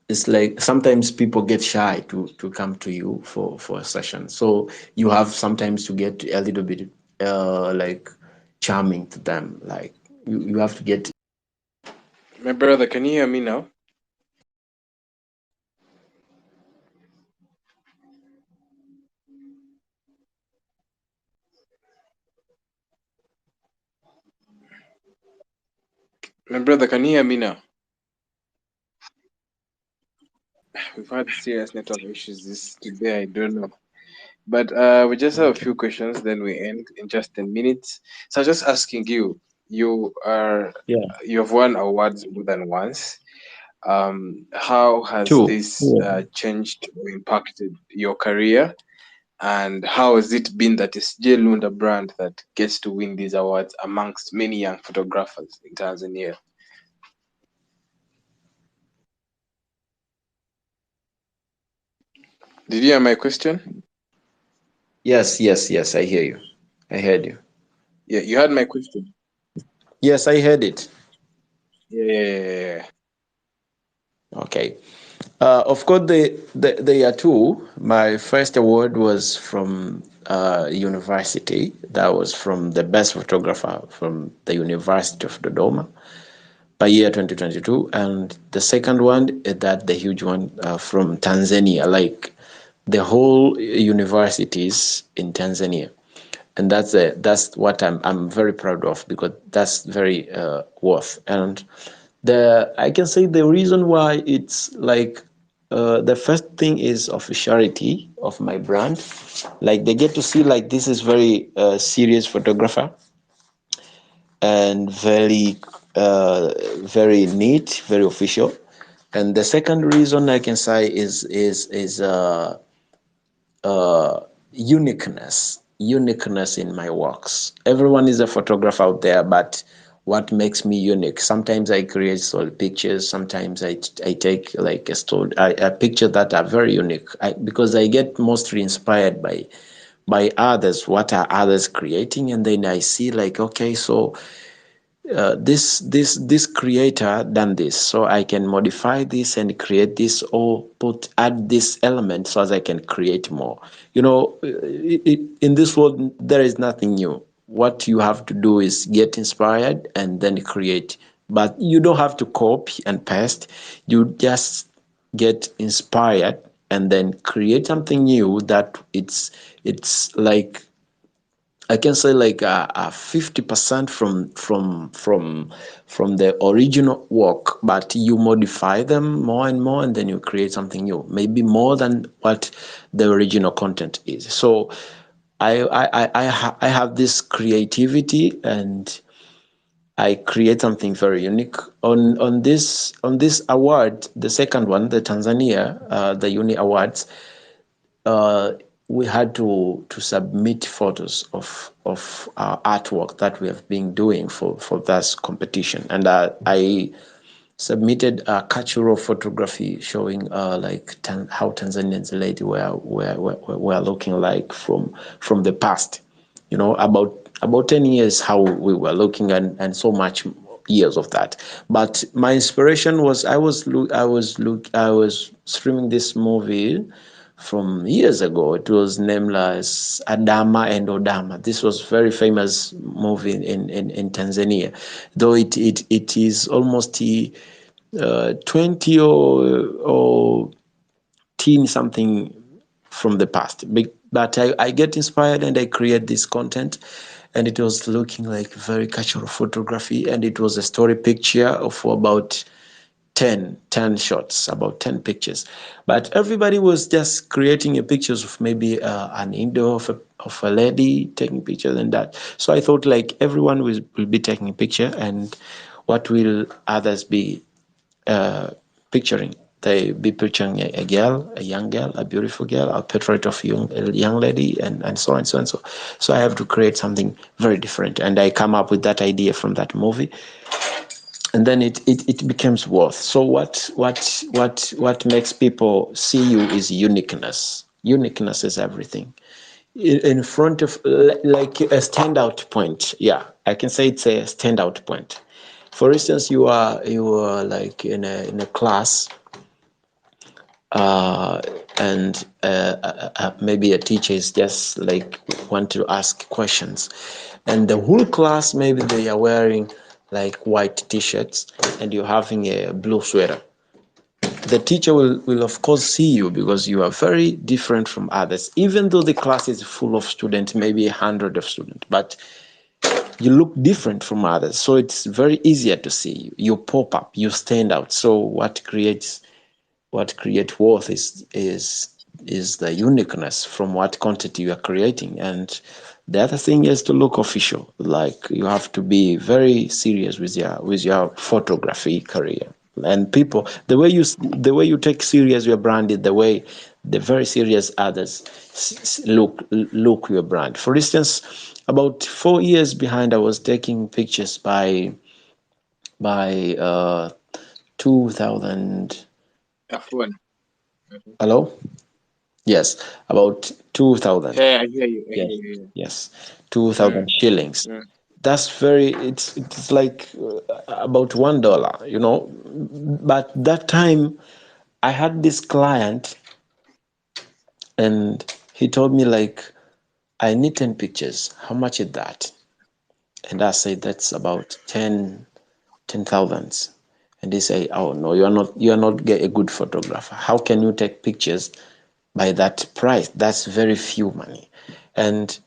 it's like sometimes people get shy to come to you for a session, so you have sometimes to get a little bit like charming to them, like you have to get. My brother, can you hear me now? My brother, can you hear me now? We've had serious network issues this today. I don't know. But we just have a Okay. few questions, then we end in just 10 minutes. So I'm just asking you, you are Yeah. you have won awards more than once. How has Two. this Yeah. changed or impacted your career? And how has it been that it's JLunda brand that gets to win these awards amongst many young photographers in Tanzania? Did you hear my question? Yes, I hear you. I heard you. Yeah, you had my question. Yes, I heard it. Yeah, yeah, yeah, yeah, yeah. Okay. Of course, they are two. My first award was from university. That was from the best photographer from the University of Dodoma by year 2022. And the second one is that the huge one from Tanzania, like the whole universities in Tanzania. And that's what I'm very proud of, because that's very worth. And the I can say the reason why it's like, the first thing is officiality of my brand. Like they get to see like this is very serious photographer, and very neat, very official. And the second reason I can say is uniqueness in my works. Everyone is a photographer out there, but what makes me unique? Sometimes I create still pictures. Sometimes I take like a picture that are very unique. Because I get mostly inspired by others. What are others creating? And then I see like, okay, so this creator done this, so I can modify this and create this, or add this element so as I can create more. In this world there is nothing new. What you have to do is get inspired and then create, but you don't have to copy and paste. You just get inspired and then create something new, that it's like, I can say like a 50% from the original work, but you modify them more and more, and then you create something new, maybe more than what the original content is. So I have this creativity, and I create something very unique on this award, the second one, the Tanzania, the Uni Awards. uh, we had to submit photos of our artwork that we have been doing for this competition, and I submitted a cultural photography showing like how Tanzanians lady were looking like from the past, about 10 years how we were looking, and so much years of that. But my inspiration was, I was streaming this movie from years ago. It was named as Adama and Odama. This was very famous movie in Tanzania, though it is almost 20 or teen something from the past. But I get inspired and I create this content, and it was looking like very cultural photography, and it was a story picture of about 10 shots, about 10 pictures. But everybody was just creating a pictures of maybe an indoor of a lady taking pictures and that. So I thought like everyone will be taking a picture, and what will others be picturing? They be picturing a girl, a young girl, a beautiful girl, a portrait of a young lady, and so on, so and so. So I have to create something very different, and I come up with that idea from that movie, and then it becomes worth. So what makes people see you is uniqueness. Uniqueness is everything. In front of like a standout point. Yeah, I can say it's a standout point. For instance, you are like in a class, and maybe a teacher is just like want to ask questions, and the whole class maybe they are wearing like white t-shirts and you're having a blue sweater. The teacher will of course see you because you are very different from others, even though the class is full of students, maybe 100 of students, but you look different from others, so it's very easier to see you. You pop up, you stand out. So what create worth is the uniqueness from what content you are creating. And the other thing is to look official. Like you have to be very serious with your photography career. And people, the way you take serious your brand is the very serious others look your brand. For instance, about 4 years behind, I was taking pictures by 2000. Afwan. Hello? Yes, about 2000. Yeah, I hear you. I Yes, hear you. yes, Mm, 2000 shillings. mm. That's it's like about $1, you know. But that time I had this client and he told me like I need 10 pictures. How much is that? And I said that's about 10,000. And they say, oh no, you are not a good photographer. How can you take pictures by that price? That's very few money. And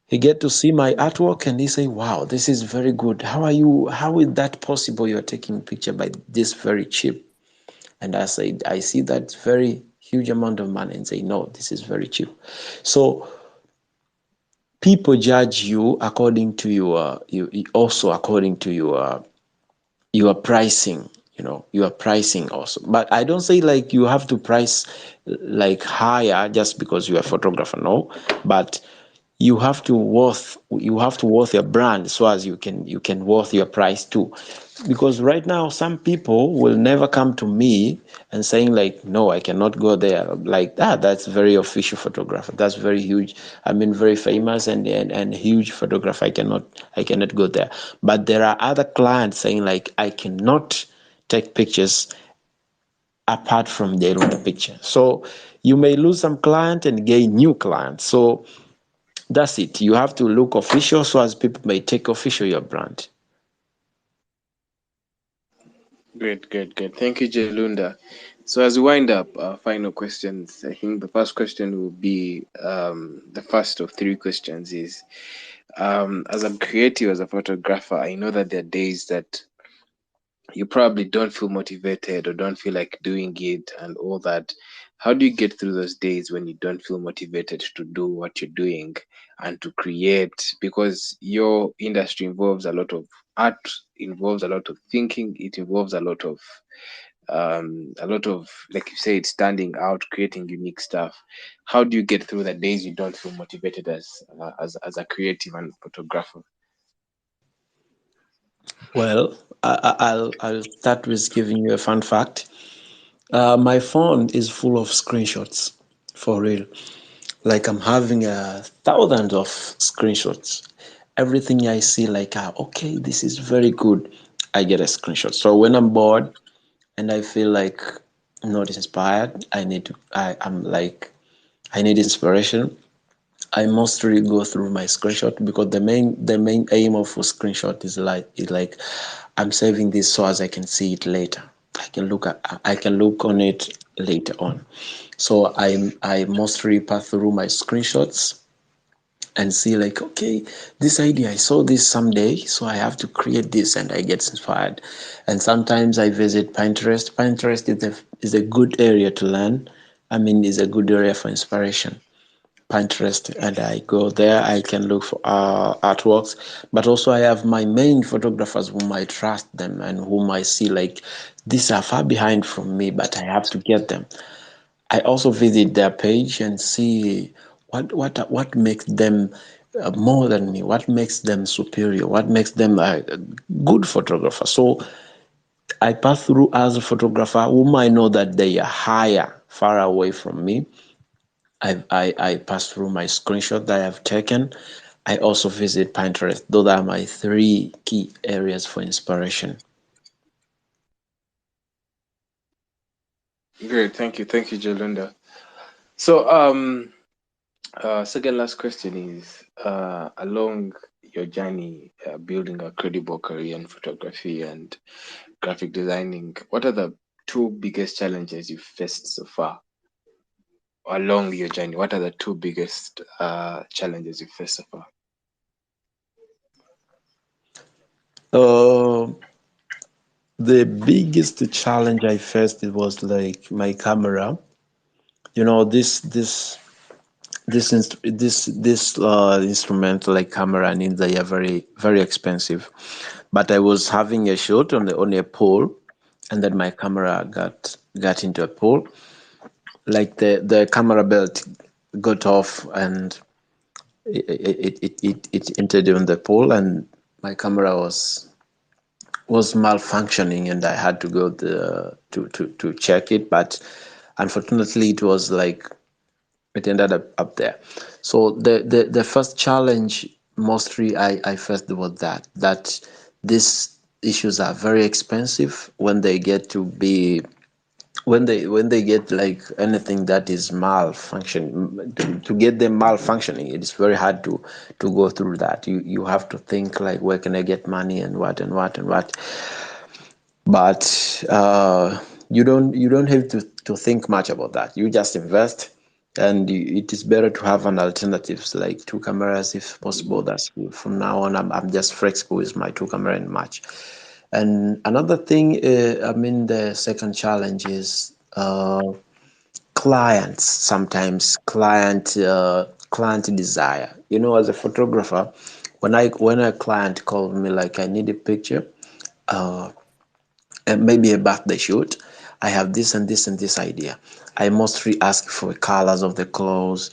he get to see my artwork and he say, wow, this is very good. How is that possible? You're taking picture by this very cheap. And I say, I see that very huge amount of money and say, no, this is very cheap. So people judge you according to also according to your pricing. You are pricing also, but I don't say like you have to price like higher just because you are a photographer, no. But you have to worth your brand, so as you can worth your price too. Because right now some people will never come to me and saying like, no, I cannot go there, like that's very official photographer, that's very huge, I mean very famous and huge photographer, I cannot go there. But there are other clients saying like, I cannot take pictures apart from the JLunda picture. So you may lose some client and gain new clients. So that's it. You have to look official so as people may take official your brand. Great, great, great. Thank you, JLunda. So as we wind up our final questions, I think the first question will be the first of three questions is as I'm creative as a photographer, I know that there are days that you probably don't feel motivated or don't feel like doing it and all that. How do you get through those days when you don't feel motivated to do what you're doing and to create? Because your industry involves a lot of art, involves a lot of thinking, it involves a lot of, like you said, standing out, creating unique stuff. How do you get through the days you don't feel motivated as a creative and photographer? Well, I'll start with giving you a fun fact. My phone is full of screenshots, for real. Like I'm having thousands of screenshots. Everything I see, like, okay, this is very good. I get a screenshot. So when I'm bored and I feel like not inspired, I'm like I need inspiration, I mostly go through my screenshot, because the main aim of a screenshot is like I'm saving this so as I can see it later. I can look on it later on. So I mostly pass through my screenshots and see, like, okay, this idea, I saw this someday, so I have to create this, and I get inspired. And sometimes I visit Pinterest. Pinterest is a good area to learn. I mean, is a good area for inspiration. Pinterest, and I go there. I can look for artworks, but also I have my main photographers whom I trust them and whom I see like these are far behind from me, but I have to get them. I also visit their page and see what makes them more than me, what makes them superior, what makes them a good photographer. So I pass through as a photographer whom I know that they are higher, far away from me. I pass through my screenshot that I have taken. I also visit Pinterest. Those are my three key areas for inspiration. Great, thank you, JLunda. So, second last question is, along your journey building a credible career in photography and graphic designing, what are the two biggest challenges you've faced so far along your journey? What are the two biggest challenges you've faced so far? Uh, the biggest challenge I faced, it was like my camera. This instrument like camera needs, they are very very expensive. But I was having a shoot on a pole, and then my camera got into a pole. Like the camera belt got off, and it entered on the pole, and my camera was malfunctioning, and I had to go to check it. But unfortunately, it was like it ended up there. So the first challenge mostly I faced was that these issues are very expensive when they get to be when they get like anything that is malfunction, to get them malfunctioning, it is very hard to go through that. You have to think like, where can I get money, and what and what and what. But you don't have to think much about that. You just invest, and it is better to have an alternatives like two cameras if possible. That's from now on. I'm just flexible with my two camera and match. And another thing, I mean, the second challenge is clients. Sometimes client desire. As a photographer, when a client calls me like, I need a picture, maybe a birthday shoot. I have this and this and this idea. I mostly ask for colors of the clothes,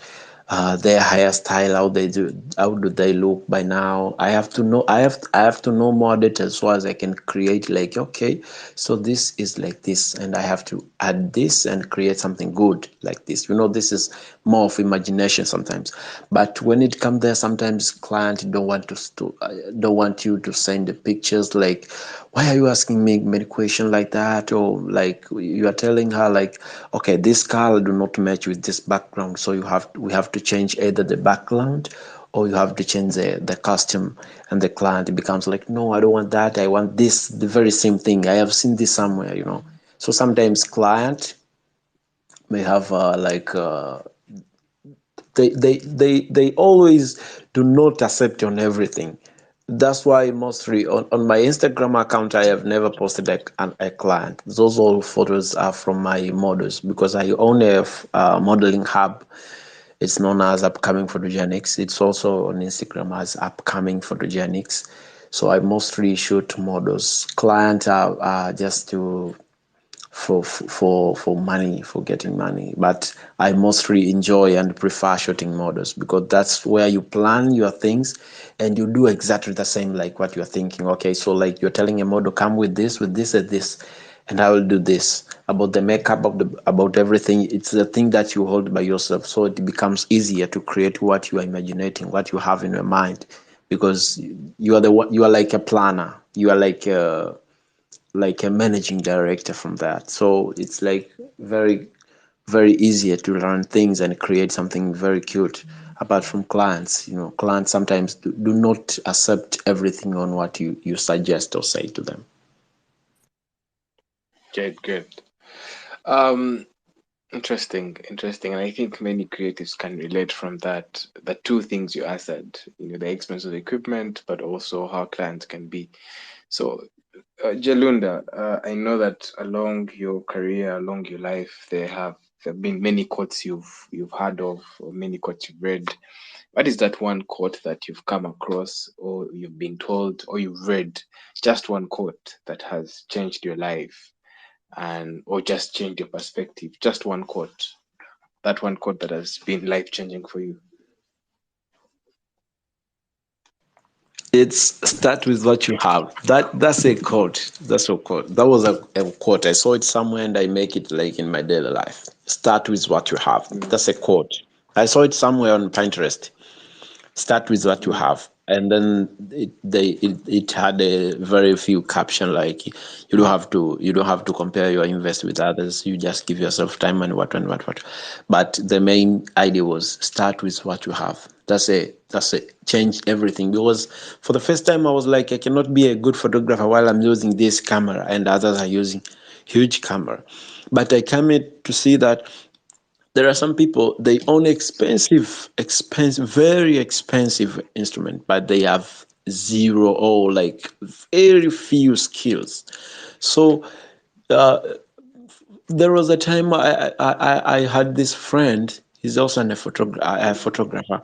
their hairstyle, how do they look by now. I have to know. I have to know more details so as I can create like, okay, so this is like this, and I have to add this and create something good like this. This is more of imagination sometimes. But when it comes there, sometimes client don't want you to send the pictures like, why are you asking me many questions like that? Or like, you are telling her like, okay, this color do not match with this background, so we have to change either the background, or you have to change the costume. And the client becomes like, no, I don't want that, I want this, the very same thing, I have seen this somewhere. So sometimes client may have they always do not accept on everything. That's why mostly on my Instagram account, I have never posted a client. Those all photos are from my models, because I own a modeling hub. It's known as Upcoming Photogenics. It's also on Instagram as Upcoming Photogenics. So I mostly shoot models. Clients are just to for money, for getting money. But I mostly enjoy and prefer shooting models, because that's where you plan your things, and you do exactly the same like what you're thinking. Okay, so like you're telling a model, come with this, and this, and I will do this about the makeup, about everything. It's the thing that you hold by yourself, so it becomes easier to create what you are imagining, what you have in your mind, because you are the one, you are like a planner, you are like a managing director from that. So it's like very very easier to learn things and create something very cute. Apart from clients, clients sometimes do not accept everything on what you suggest or say to them. Good. Um, interesting. And I think many creatives can relate from that. The two things you answered, the expense of the equipment, but also how clients can be. So, JLunda, I know that along your career, along your life, there have been many quotes you've heard of, or many quotes you've read. What is that one quote that you've come across, or you've been told, or you've read? Just one quote that has changed your life, and or just changed your perspective. Just one quote. That one quote that has been life changing for you. It's start with what you have. That's a quote. That's a quote. That was a quote. I saw it somewhere and I make it like in my daily life. Start with what you have. Mm, That's a quote. I saw it somewhere on Pinterest. Start with what you mm, have, and then it had a very few caption like you don't have to compare your invest with others. You just give yourself time and what. But the main idea was start with what you have. That's a changed everything, because for the first time I was like, I cannot be a good photographer while I'm using this camera and others are using huge camera. But I came to see that there are some people, they own expensive, very expensive instrument, but they have zero or like very few skills. So there was a time I had this friend. He's also a photographer.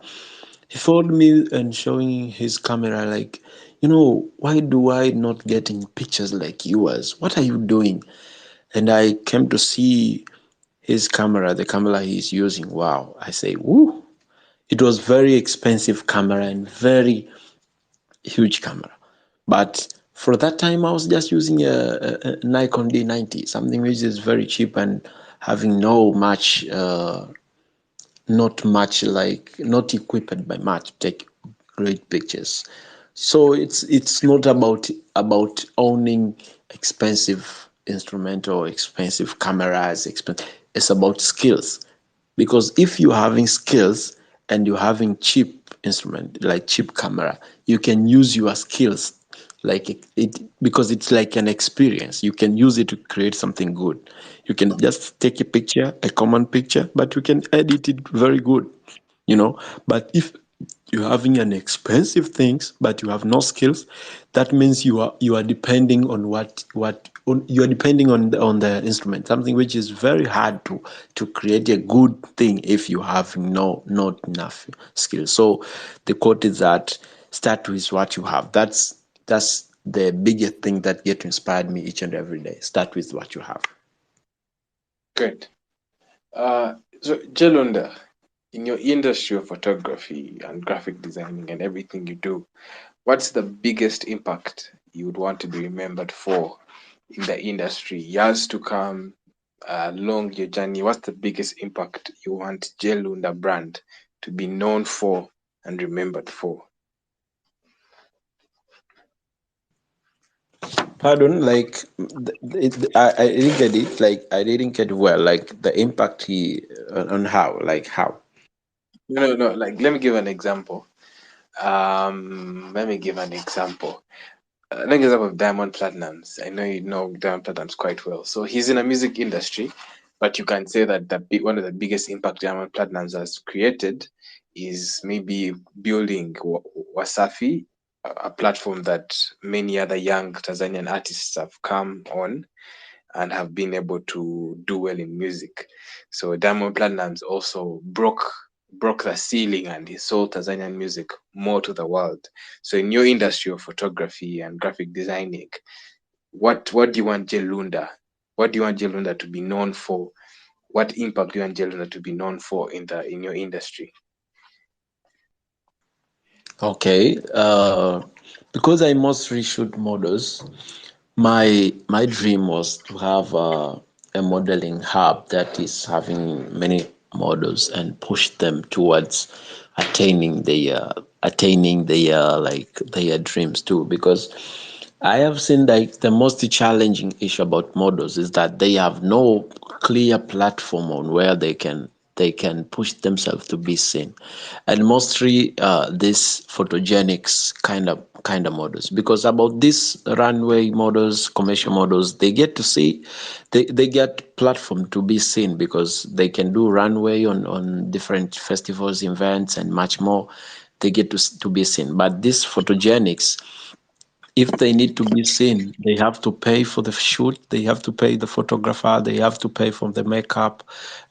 He followed me and showing his camera like, why do I not getting pictures like yours? What are you doing? And I came to see his camera, the camera he's using. Wow. I say, woo. It was very expensive camera and very huge camera. But for that time, I was just using a Nikon D90, something which is very cheap and having not much, like not equipped by much to take great pictures. So it's not about owning expensive instrument or expensive cameras. It's about skills, because if you're having skills and you're having cheap instrument like cheap camera, you can use your skills like it because it's like an experience. You can use it to create something good. You can just take a picture, a common picture, but you can edit it very good, you know. But if you're having an expensive things but you have no skills, that means you are depending on you are depending on the instrument, something which is very hard to create a good thing if you have not enough skills. So the quote is that start with what you have. That's the biggest thing that get inspired me each and every day. Start with what you have. good. So, JLunda, in your industry of photography and graphic designing and everything you do, what's the biggest impact you would want to be remembered for in the industry years to come, along your journey? What's the biggest impact you want JLunda brand to be known for and remembered for? Pardon, like I didn't get it. Like I didn't get well. Like the impact he on how, like how. No. Like, let me give an example. Let me give an example. An example of Diamond Platinums. I know you know Diamond Platinums quite well. So he's in a music industry, but you can say that one of the biggest impact Diamond Platinums has created is maybe building Wasafi, a platform that many other young Tanzanian artists have come on and have been able to do well in music. So Diamond Platnumz also broke the ceiling and he sold Tanzanian music more to the world. So in your industry of photography and graphic designing, what do you want JLunda? What do you want JLunda to be known for? What impact do you want JLunda to be known for in your industry? Okay. Because I mostly shoot models, my dream was to have a modeling hub that is having many models and push them towards attaining their like their dreams too. Because I have seen like the most challenging issue about models is that they have no clear platform on where they can push themselves to be seen, and mostly this photogenics kind of models. Because about these runway models, commercial models, they get to see, they get platform to be seen because they can do runway on different festivals, events, and much more. They get to be seen, but this photogenics, if they need to be seen, they have to pay for the shoot, they have to pay the photographer, they have to pay for the makeup,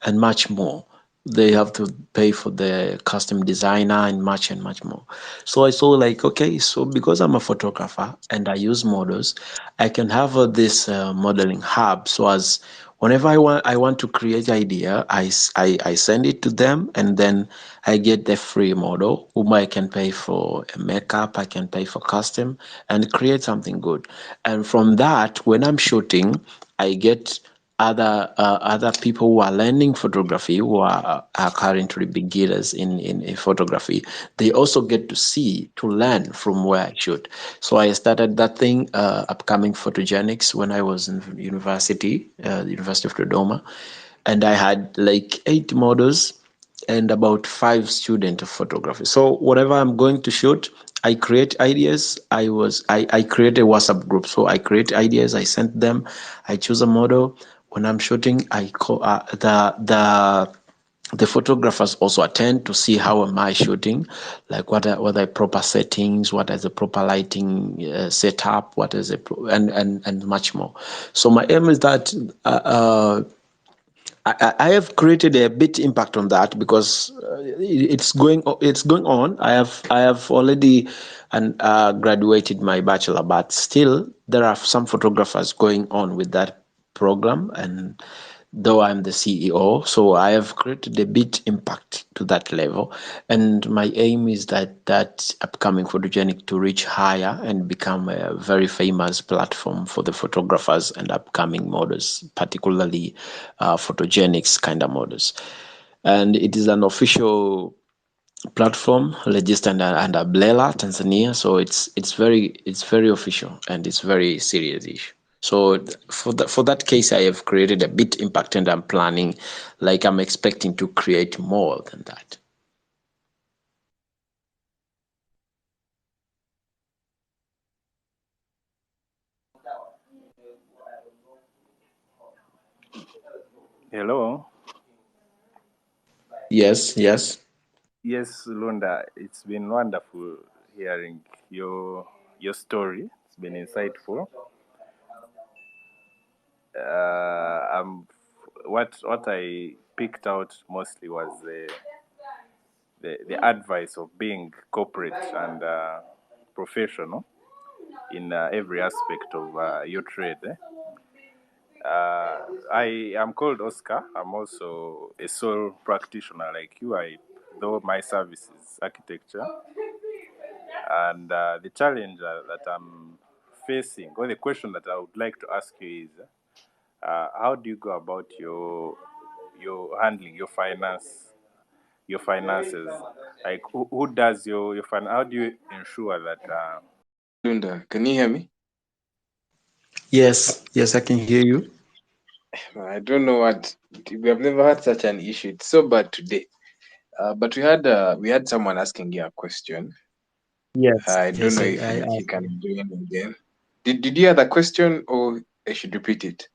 and much more. They have to pay for the custom designer and much more. So I saw like, okay, so because I'm a photographer and I use models, I can have this modeling hub. So as whenever I want to create idea, I send it to them, and then I get the free model whom I can pay for a makeup, I can pay for custom, and create something good. And from that, when I'm shooting, I get other people who are learning photography, who are currently beginners in photography. They also get to see, to learn from where I shoot. So I started that thing, upcoming photogenics, when I was in university, the University of Dodoma, and I had like 8 models and about 5 students of photography. So whatever I'm going to shoot, I create ideas. I create a WhatsApp group. So I create ideas, I send them, I choose a model. When I'm shooting, I call the photographers also attend to see how am I shooting, like what are proper settings, what is the proper lighting setup, what is it, and much more. So my aim is that I have created a bit impact on that because it's going on. I have already graduated my bachelor, but still there are some photographers going on with that program, and though I'm the CEO, so I have created a bit impact to that level, and my aim is that upcoming photogenic to reach higher and become a very famous platform for the photographers and upcoming models, particularly photogenics kind of models. And it is an official platform registered under BLELA Tanzania, so it's very official and it's very serious issue. So for that case, I have created a bit impact, and I'm planning, like I'm expecting to create more than that. Hello. Yes, yes. Yes, Lunda, it's been wonderful hearing your story. It's been insightful. What I picked out mostly was the advice of being corporate and professional in every aspect of your trade. I am called Oscar. I'm also a sole practitioner like you. Though my service is architecture, and the challenge that I'm facing, or the question that I would like to ask you is, how do you go about your handling your finances? Like who does your how do you ensure that? Lunda, can you hear me? Yes, yes, I can hear you. I don't know what we have never had such an issue. It's so bad today. But we had someone asking you a question. Yes, I don't yes, know I, if I, he I can join again. Did you hear the question, or I should repeat it?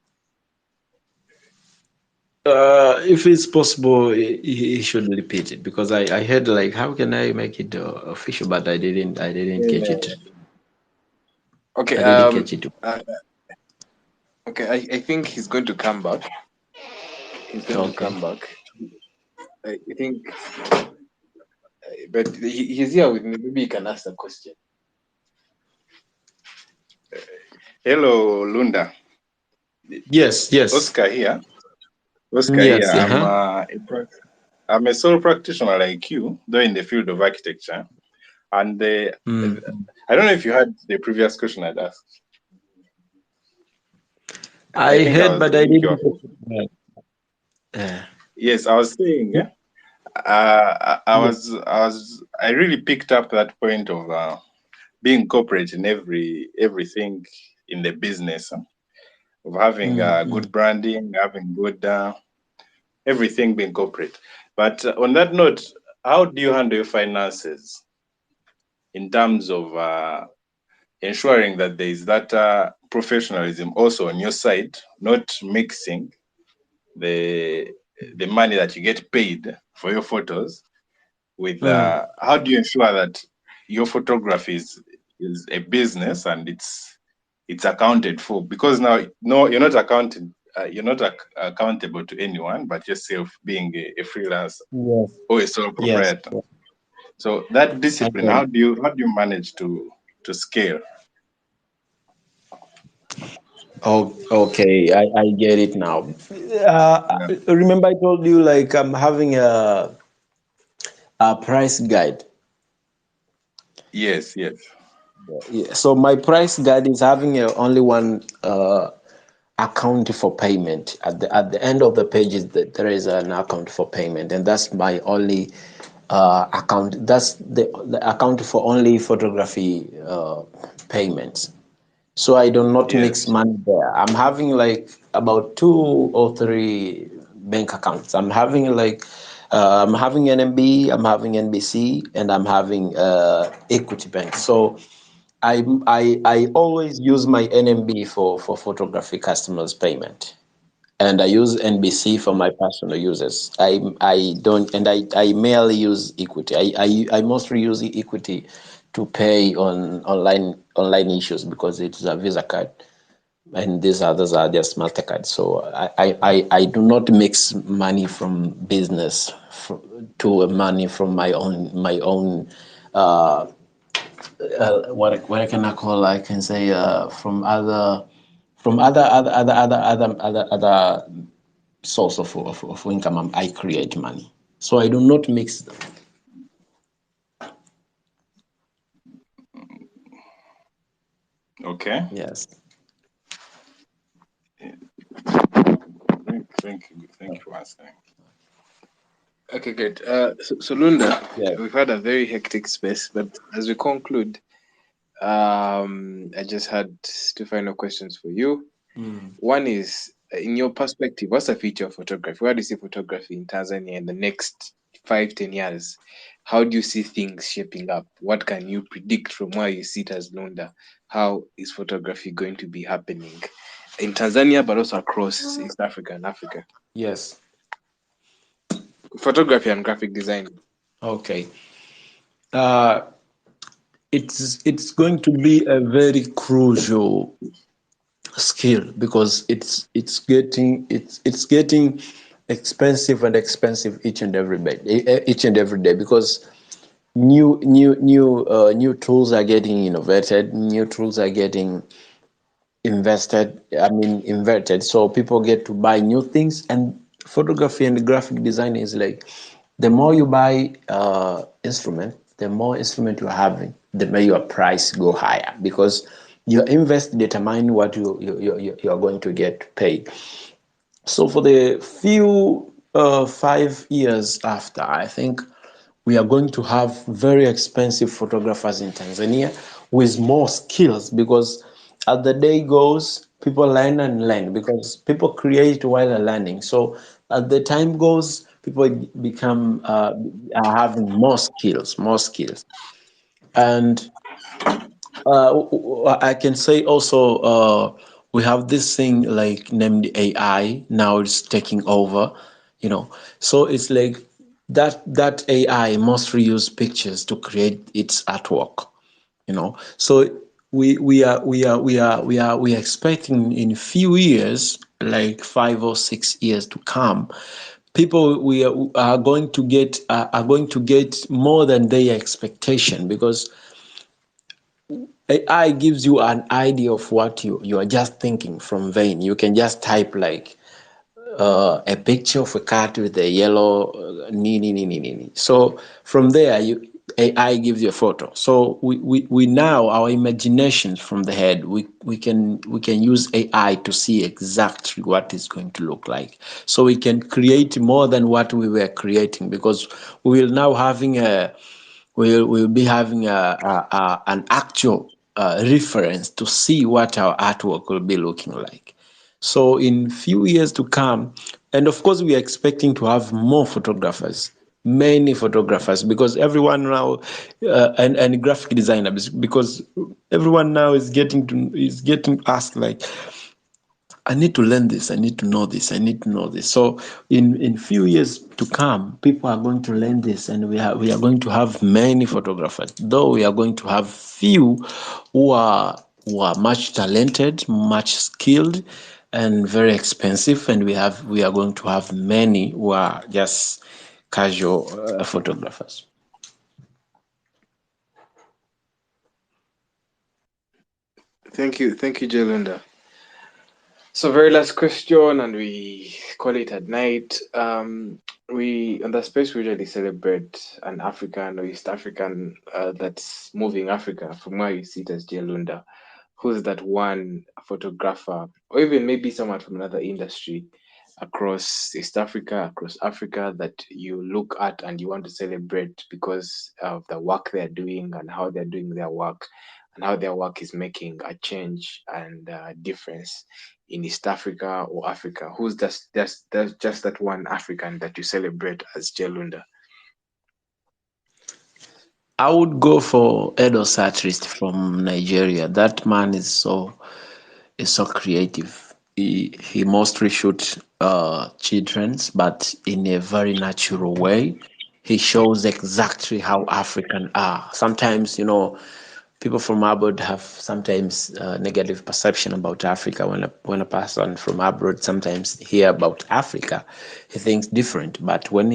if it's possible, he should repeat it because I heard like, how can I make it official, but I didn't catch Yeah. it. Okay. I didn't catch it. Uh, okay. I think he's going to come back. He's going to Okay. come back. I think, but he's here with me. Maybe he can ask the question. Hello, Lunda. Yes, yes, Oscar here. Oscar here. yes. Uh-huh. I'm a sole practitioner like you, though in the field of architecture. And Mm. I don't know if you had the previous question I'd asked. I I think heard, but I I think you didn't were. catch it. Uh, Yes, I was saying. I yeah. really picked up that point of being corporate in everything in the business, of having good branding, having good everything being corporate. But on that note, how do you handle your finances in terms of ensuring that there is that professionalism also on your side, not mixing the money that you get paid for your photos with how do you ensure that your photography is a business and it's accounted for? Because now, no, you're not accounted. You're not accountable to anyone but yourself, being a freelancer Yes. or a sole Yes. proprietor. So that I discipline, get how it. do you manage to scale? Oh, okay. I get it now. Yeah. Remember I told you like I'm having a price guide. Yes, yes. Yeah. So my price guide is having only one account for payment. At the end of the page is that there is an account for payment, and that's my only account. That's the account for only photography payments. So I do not mix Yes. money there. I'm having like about 2 or 3 bank accounts. I'm having NMB, I'm having NBC, and I'm having Equity Bank. So I always use my NMB for photography customers payment, and I use NBC for my personal users. I don't, and I mainly use Equity. I mostly use Equity to pay on online issues because it's a Visa card, and these others are just Mastercard. So I do not mix money from business to money from my own what can I call? I can say from other source of income. I create money, so I do not mix them. Okay. Yes. Thank you for answering. Okay, good. So Lunda, Yeah. we've had a very hectic space, but as we conclude, I just had 2 final questions for you. One is, in your perspective, what's the future of photography? Where do you see photography in Tanzania in the next 5, 10 years? How do you see things shaping up? What can you predict from where you sit as Lunda? How is photography going to be happening in Tanzania, but also across East Africa and Africa? Yes. Photography and graphic design. Okay. Uh, it's going to be a very crucial skill because it's getting expensive each and every day because new tools are getting innovated, new tools are getting inverted, so people get to buy new things. And photography and graphic design is like, the more you buy instrument, the more instrument you're having, the more your price go higher because your invest determine what you're going to get paid. So for the few 5 years after, I think we are going to have very expensive photographers in Tanzania with more skills because as the day goes, people learn and learn because people create while they're learning. So as the time goes, people become are having more skills, and I can say also we have this thing like named AI. Now it's taking over, you know. So it's like that AI must reuse pictures to create its artwork, you know. So we are expecting in few years, like 5 or 6 years to come, people are going to get more than their expectation because AI gives you an idea of what you are just thinking from vein. You can just type like a picture of a cat with a yellow ni. So from there, AI gives you a photo. So we now, our imaginations from the head, we can use AI to see exactly what it's going to look like. So we can create more than what we were creating because we will now having we'll be having an actual reference to see what our artwork will be looking like. So in few years to come, and of course we are expecting to have more photographers, many photographers, because everyone now and graphic designers, because everyone now is getting asked like, I need to learn this. I need to know this. I need to know this. So in few years to come, people are going to learn this, and we are going to have many photographers. Though we are going to have few who are much talented, much skilled, and very expensive, and we are going to have many who are just casual photographers. Thank you, JLunda. So very last question, and we call it at night. We on the space we usually celebrate an African or East African that's moving Africa from where you see it as JLunda. Who's that one photographer, or even maybe someone from another industry across East Africa, across Africa, that you look at and you want to celebrate because of the work they're doing and how they're doing their work and how their work is making a change and a difference in East Africa or Africa? Who's just that one African that you celebrate as JLunda? I would go for Edo Satrist from Nigeria. That man is so creative. He mostly shoots childrens, but in a very natural way. He shows exactly how African are. Sometimes, people from abroad have sometimes negative perception about Africa. When a person from abroad sometimes hear about Africa, he thinks different. But when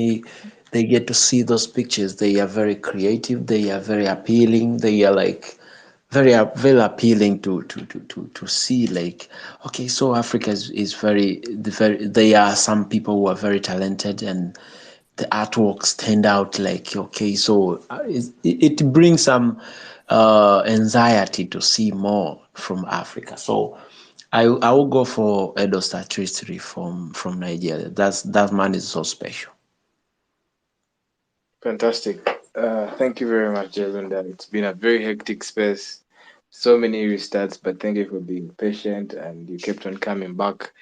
they get to see those pictures, they are very creative. They are very appealing. They are like very appealing to see, like, okay, so Africa is very, there are some people who are very talented, and the artworks stand out, like, okay, so it brings some anxiety to see more from Africa. So I will go for Edo Statistry from Nigeria. That man is so special. Fantastic. Thank you very much, JLunda. It's been a very hectic space. So many restarts, but thank you for being patient and you kept on coming back.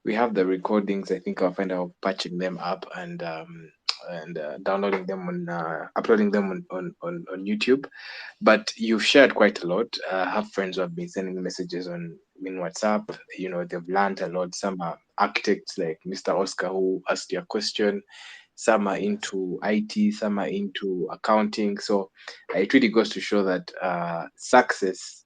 We have the recordings. I think I'll find out patching them up and downloading them on uploading them on YouTube. But you've shared quite a lot. I have friends who have been sending messages in WhatsApp. They've learned a lot. Some are architects like Mr. Oscar who asked you a question. Some are into IT, some are into accounting. So it really goes to show that success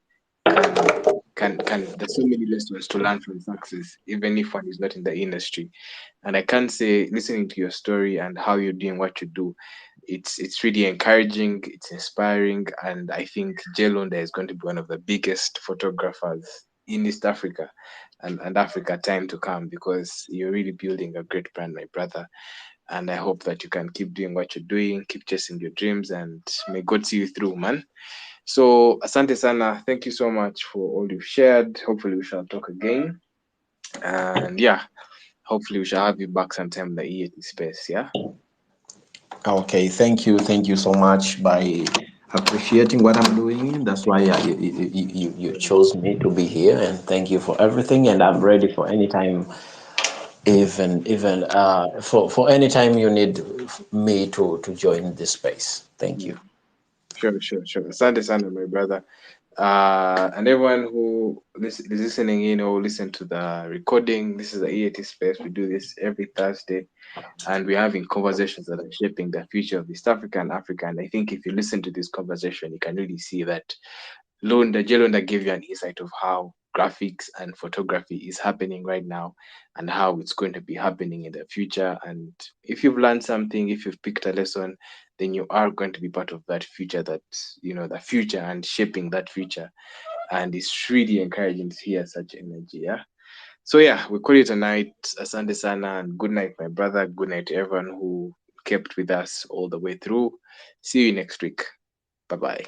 can there's so many lessons to learn from success, even if one is not in the industry. And I can say, listening to your story and how you're doing what you do, it's really encouraging, it's inspiring, and I think JLunda is going to be one of the biggest photographers in East Africa and Africa time to come, because you're really building a great brand, my brother. And I hope that you can keep doing what you're doing, keep chasing your dreams, and may God see you through, man. So, asante sana. Thank you so much for all you've shared. Hopefully, we shall talk again. And yeah, hopefully, we shall have you back sometime in the EATSpace. Yeah. Okay, thank you so much by appreciating what I'm doing. That's why you chose me to be here, and thank you for everything. And I'm ready for any time, even for any time you need me to join this space. Thank you. Sure. Asante sana, my brother. And everyone who is listening in or listen to the recording, this is the EATSpace. We do this every Thursday, and we're having conversations that are shaping the future of East Africa and Africa. And I think if you listen to this conversation, you can really see that JLunda gave you an insight of how graphics and photography is happening right now and how it's going to be happening in the future. And if you've learned something, if you've picked a lesson, then you are going to be part of that future, the future, and shaping that future. And it's really encouraging to hear such energy. Yeah. So yeah, we call it a night. Asante sana, and good night, my brother. Good night to everyone who kept with us all the way through. See you next week. Bye bye.